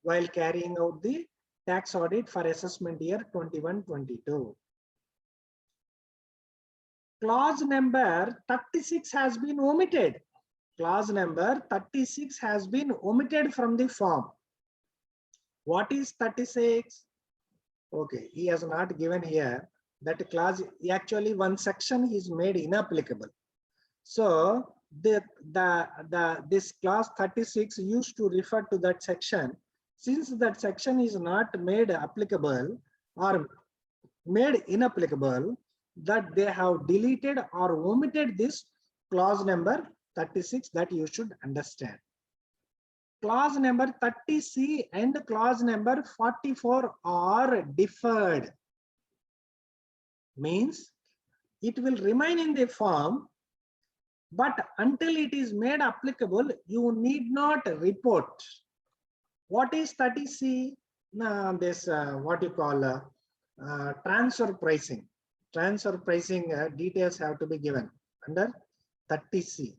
while carrying out the tax audit for assessment year 21-22. Clause number 36 has been omitted. Clause number 36 has been omitted from the form. What is 36? Okay, he has not given here that clause. Actually, one section is made inapplicable. So this clause 36 used to refer to that section. Since that section is not made applicable or made inapplicable, that they have deleted or omitted this clause number 36, that you should understand. Clause number 30C and clause number 44 are deferred. Means it will remain in the form, but until it is made applicable, you need not report. What is 30C? This what you call transfer pricing. Transfer pricing details have to be given under 30C.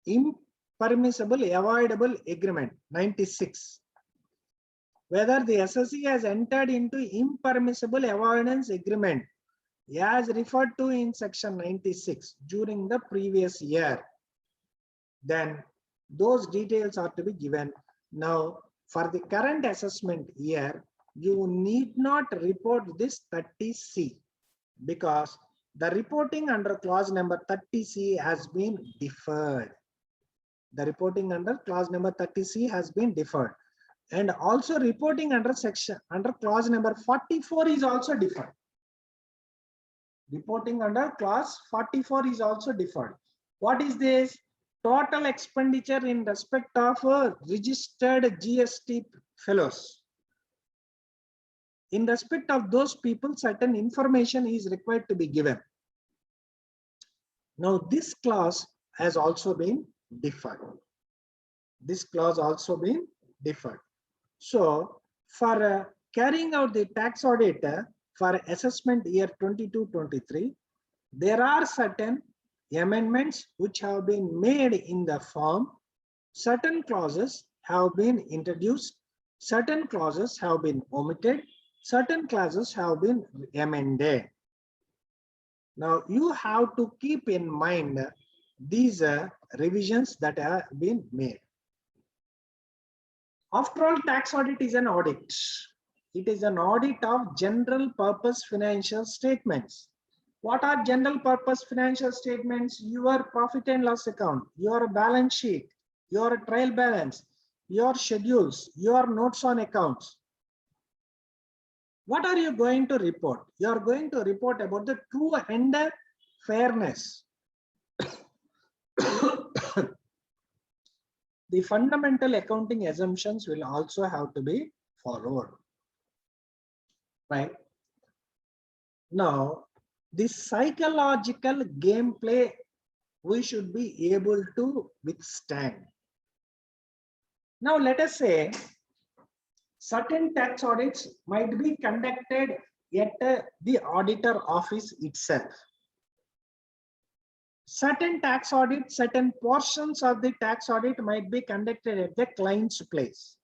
Impermissible avoidable agreement 96. Whether the SSE has entered into impermissible avoidance agreement as referred to in section 96 during the previous year, then those details are to be given. Now, for the current assessment year, you need not report this 30C because the reporting under clause number 30C has been deferred. The reporting under clause number 30C has been deferred. And also reporting under clause number 44 is also deferred. Reporting under clause 44 is also deferred. What is this? Total expenditure in respect of registered GST fellows. In respect of those people, certain information is required to be given. Now, this clause has also been deferred. This clause also been deferred. So, for carrying out the tax audit for assessment year 22-23, there are certain amendments which have been made in the form. Certain clauses have been introduced, certain clauses have been omitted, certain clauses have been amended. Now, you have to keep in mind these revisions that have been made. After all, tax audit is an audit. It is an audit of general purpose financial statements. What are general purpose financial statements? Your profit and loss account, your balance sheet, your trial balance, your schedules, your notes on accounts. What are you going to report? You are going to report about the true and fairness. The fundamental accounting assumptions will also have to be followed. Right? Now, the psychological gameplay we should be able to withstand. Now, let us say certain tax audits might be conducted at the auditor office itself. Certain tax audit, certain portions of the tax audit might be conducted at the client's place.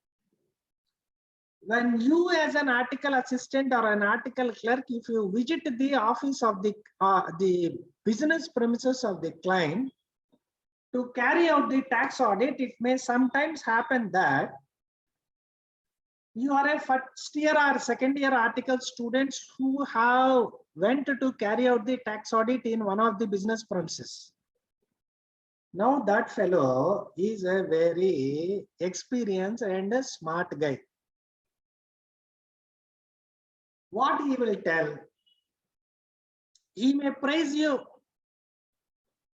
When you as an article assistant or an article clerk, if you visit the office of the business premises of the client to carry out the tax audit, it may sometimes happen that you are a first year or second year article students who have went to carry out the tax audit in one of the business premises. Now that fellow is a very experienced and a smart guy. What he will tell? He may praise you.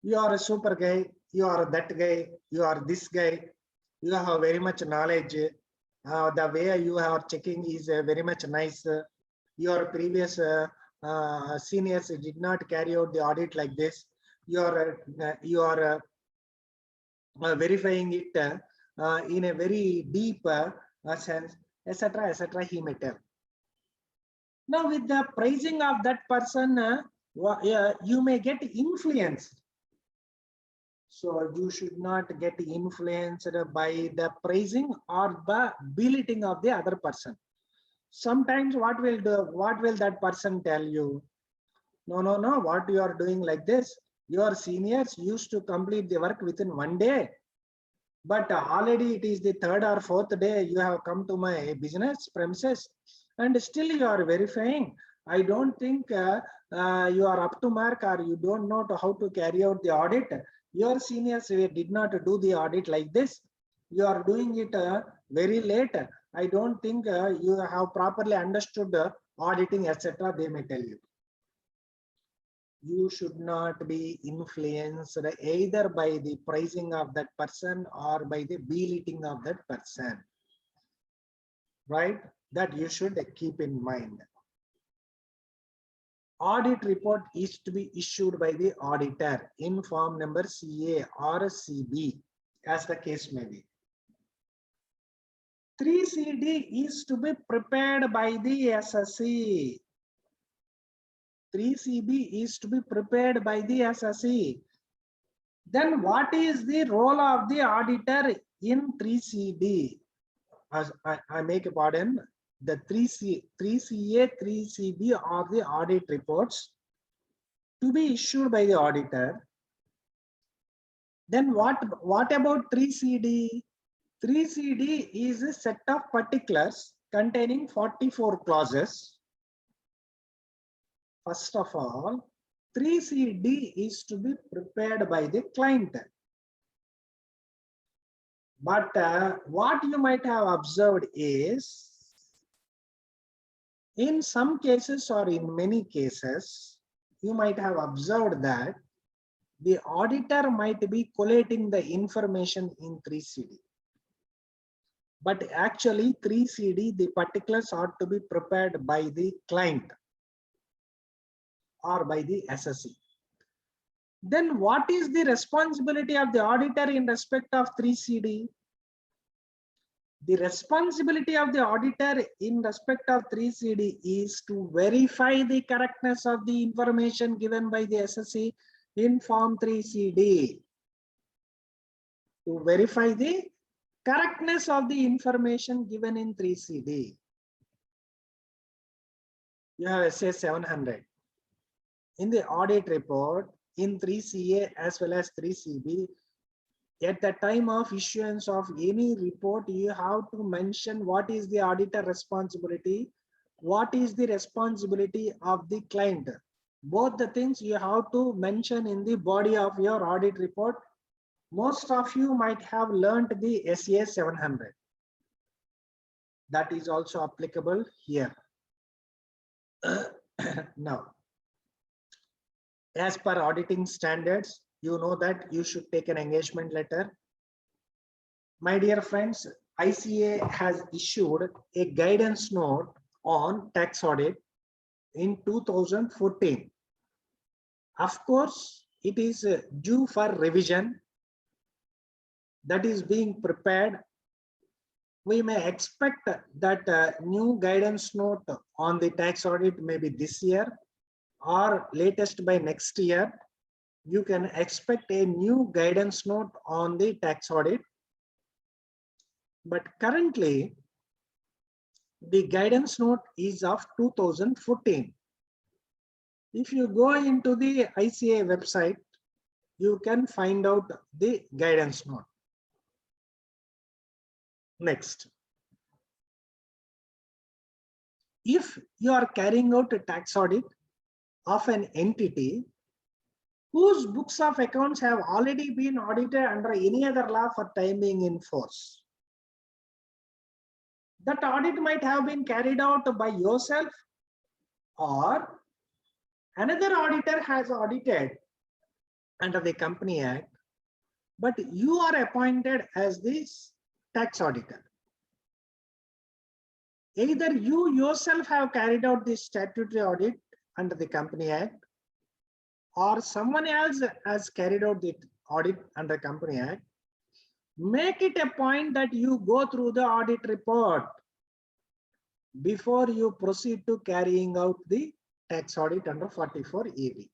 You are a super guy. You are that guy. You are this guy. You have very much knowledge. The way you are checking is very much nice. Your previous seniors did not carry out the audit like this. You are verifying it in a very deep sense, etc., etc. He may tell. Now, with the praising of that person, you may get influenced. So you should not get influenced by the praising or the belittling of the other person. Sometimes what will that person tell you? No, what you are doing like this? Your seniors used to complete the work within 1 day. But already it is the third or fourth day you have come to my business premises and still you are verifying. I don't think you are up to mark or you don't know how to carry out the audit. Your seniors did not do the audit like this. You are doing it very late. I don't think you have properly understood auditing, etc. They may tell you. You should not be influenced either by the praising of that person or by the belittling of that person. Right? That you should keep in mind. Audit report is to be issued by the auditor in form number CA or CB, as the case may be. 3CD is to be prepared by the SSE. 3CB is to be prepared by the SSE. Then what is the role of the auditor in 3CD? As I make a pardon, the 3CA, 3CB are the audit reports to be issued by the auditor. Then what about 3CD? 3CD is a set of particulars containing 44 clauses. First of all, 3CD is to be prepared by the client. But what you might have observed is, in some cases or in many cases, you might have observed that the auditor might be collating the information in 3CD. But actually 3CD, the particulars are to be prepared by the client or by the SSE. Then what is the responsibility of the auditor in respect of 3CD? The responsibility of the auditor in respect of 3CD is to verify the correctness of the information given by the SSE in form 3CD. To verify the correctness of the information given in 3CD. You have SA 700. In the audit report, in 3CA as well as 3CB, at the time of issuance of any report, you have to mention what is the auditor responsibility, what is the responsibility of the client. Both the things you have to mention in the body of your audit report. Most of you might have learned the SA 700. That is also applicable here. Now, as per auditing standards, you know that you should take an engagement letter. My dear friends, ICA has issued a guidance note on tax audit in 2014. Of course, it is due for revision, that is being prepared. We may expect that new guidance note on the tax audit maybe this year or latest by next year. You can expect a new guidance note on the tax audit. But currently, the guidance note is of 2014. If you go into the ICA website, you can find out the guidance note. Next, if you are carrying out a tax audit of an entity whose books of accounts have already been audited under any other law for time being in force, that audit might have been carried out by yourself, or another auditor has audited under the Company Act, but you are appointed as this tax auditor. Either you yourself have carried out this statutory audit under the Company Act, or someone else has carried out the audit under Company Act. Make it a point that you go through the audit report before you proceed to carrying out the tax audit under 44AB.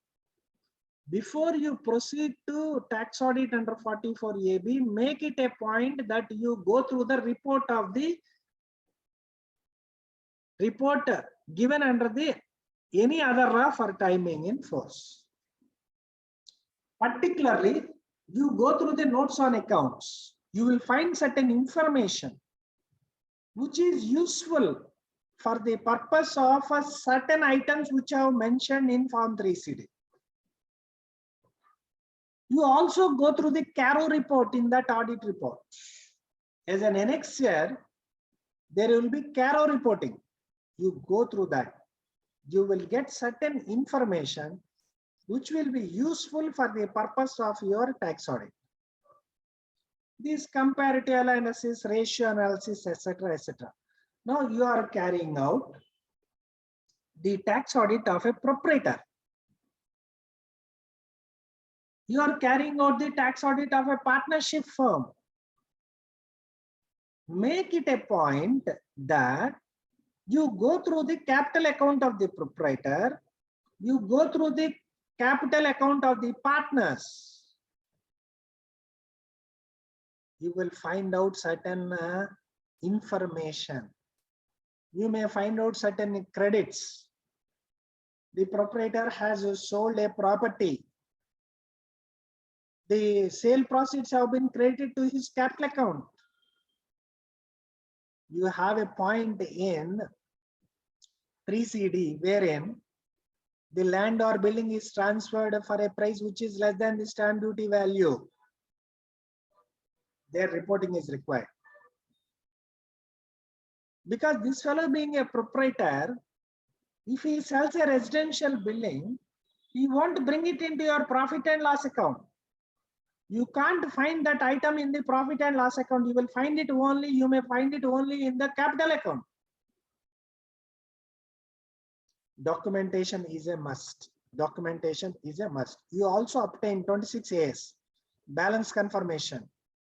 Before you proceed to tax audit under 44AB, make it a point that you go through the report of the report given under the any other law for time being in force. Particularly, you go through the notes on accounts, you will find certain information which is useful for the purpose of certain items which I have mentioned in Form 3CD. You also go through the CARO report in that audit report. As an annexure, there will be CARO reporting. You go through that. You will get certain information which will be useful for the purpose of your tax audit. This comparative analysis, ratio analysis, etc., etc. Now you are carrying out the tax audit of a proprietor. You are carrying out the tax audit of a partnership firm. Make it a point that you go through the capital account of the proprietor, you go through the capital account of the partners. You will find out certain information. You may find out certain credits. The proprietor has sold a property. The sale proceeds have been credited to his capital account. You have a point in 3CD wherein the land or building is transferred for a price which is less than the stamp duty value. Their reporting is required. Because this fellow being a proprietor, if he sells a residential building, he won't bring it into your profit and loss account. You can't find that item in the profit and loss account. You will find it only, you may find it only in the capital account. Documentation is a must. Documentation is a must. You also obtain 26As, balance confirmation.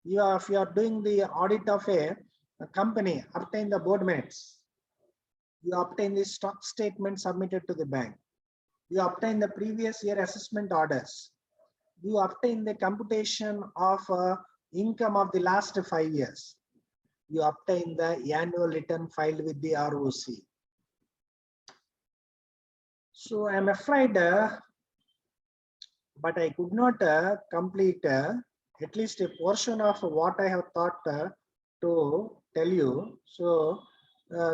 If you are doing the audit of a company, obtain the board minutes. You obtain the stock statement submitted to the bank. You obtain the previous year assessment orders. You obtain the computation of income of the last 5 years. You obtain the annual return filed with the ROC. So I'm afraid, but I could not complete at least a portion of what I have thought to tell you. So,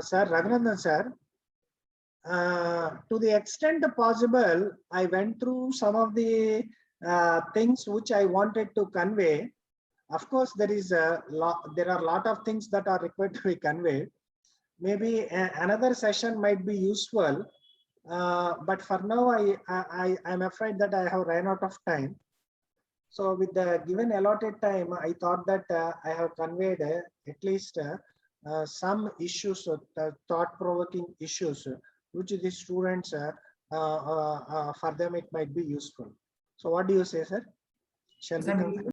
Sir Raghunandan sir, to the extent possible, I went through some of the things which I wanted to convey. Of course, there are a lot of things that are required to be conveyed. Maybe another session might be useful But for now, I'm afraid that I have ran out of time. So with the given allotted time, I thought that I have conveyed at least some issues, thought-provoking issues, which the students, for them it might be useful. So what do you say, sir? Shall we Sir, conclude?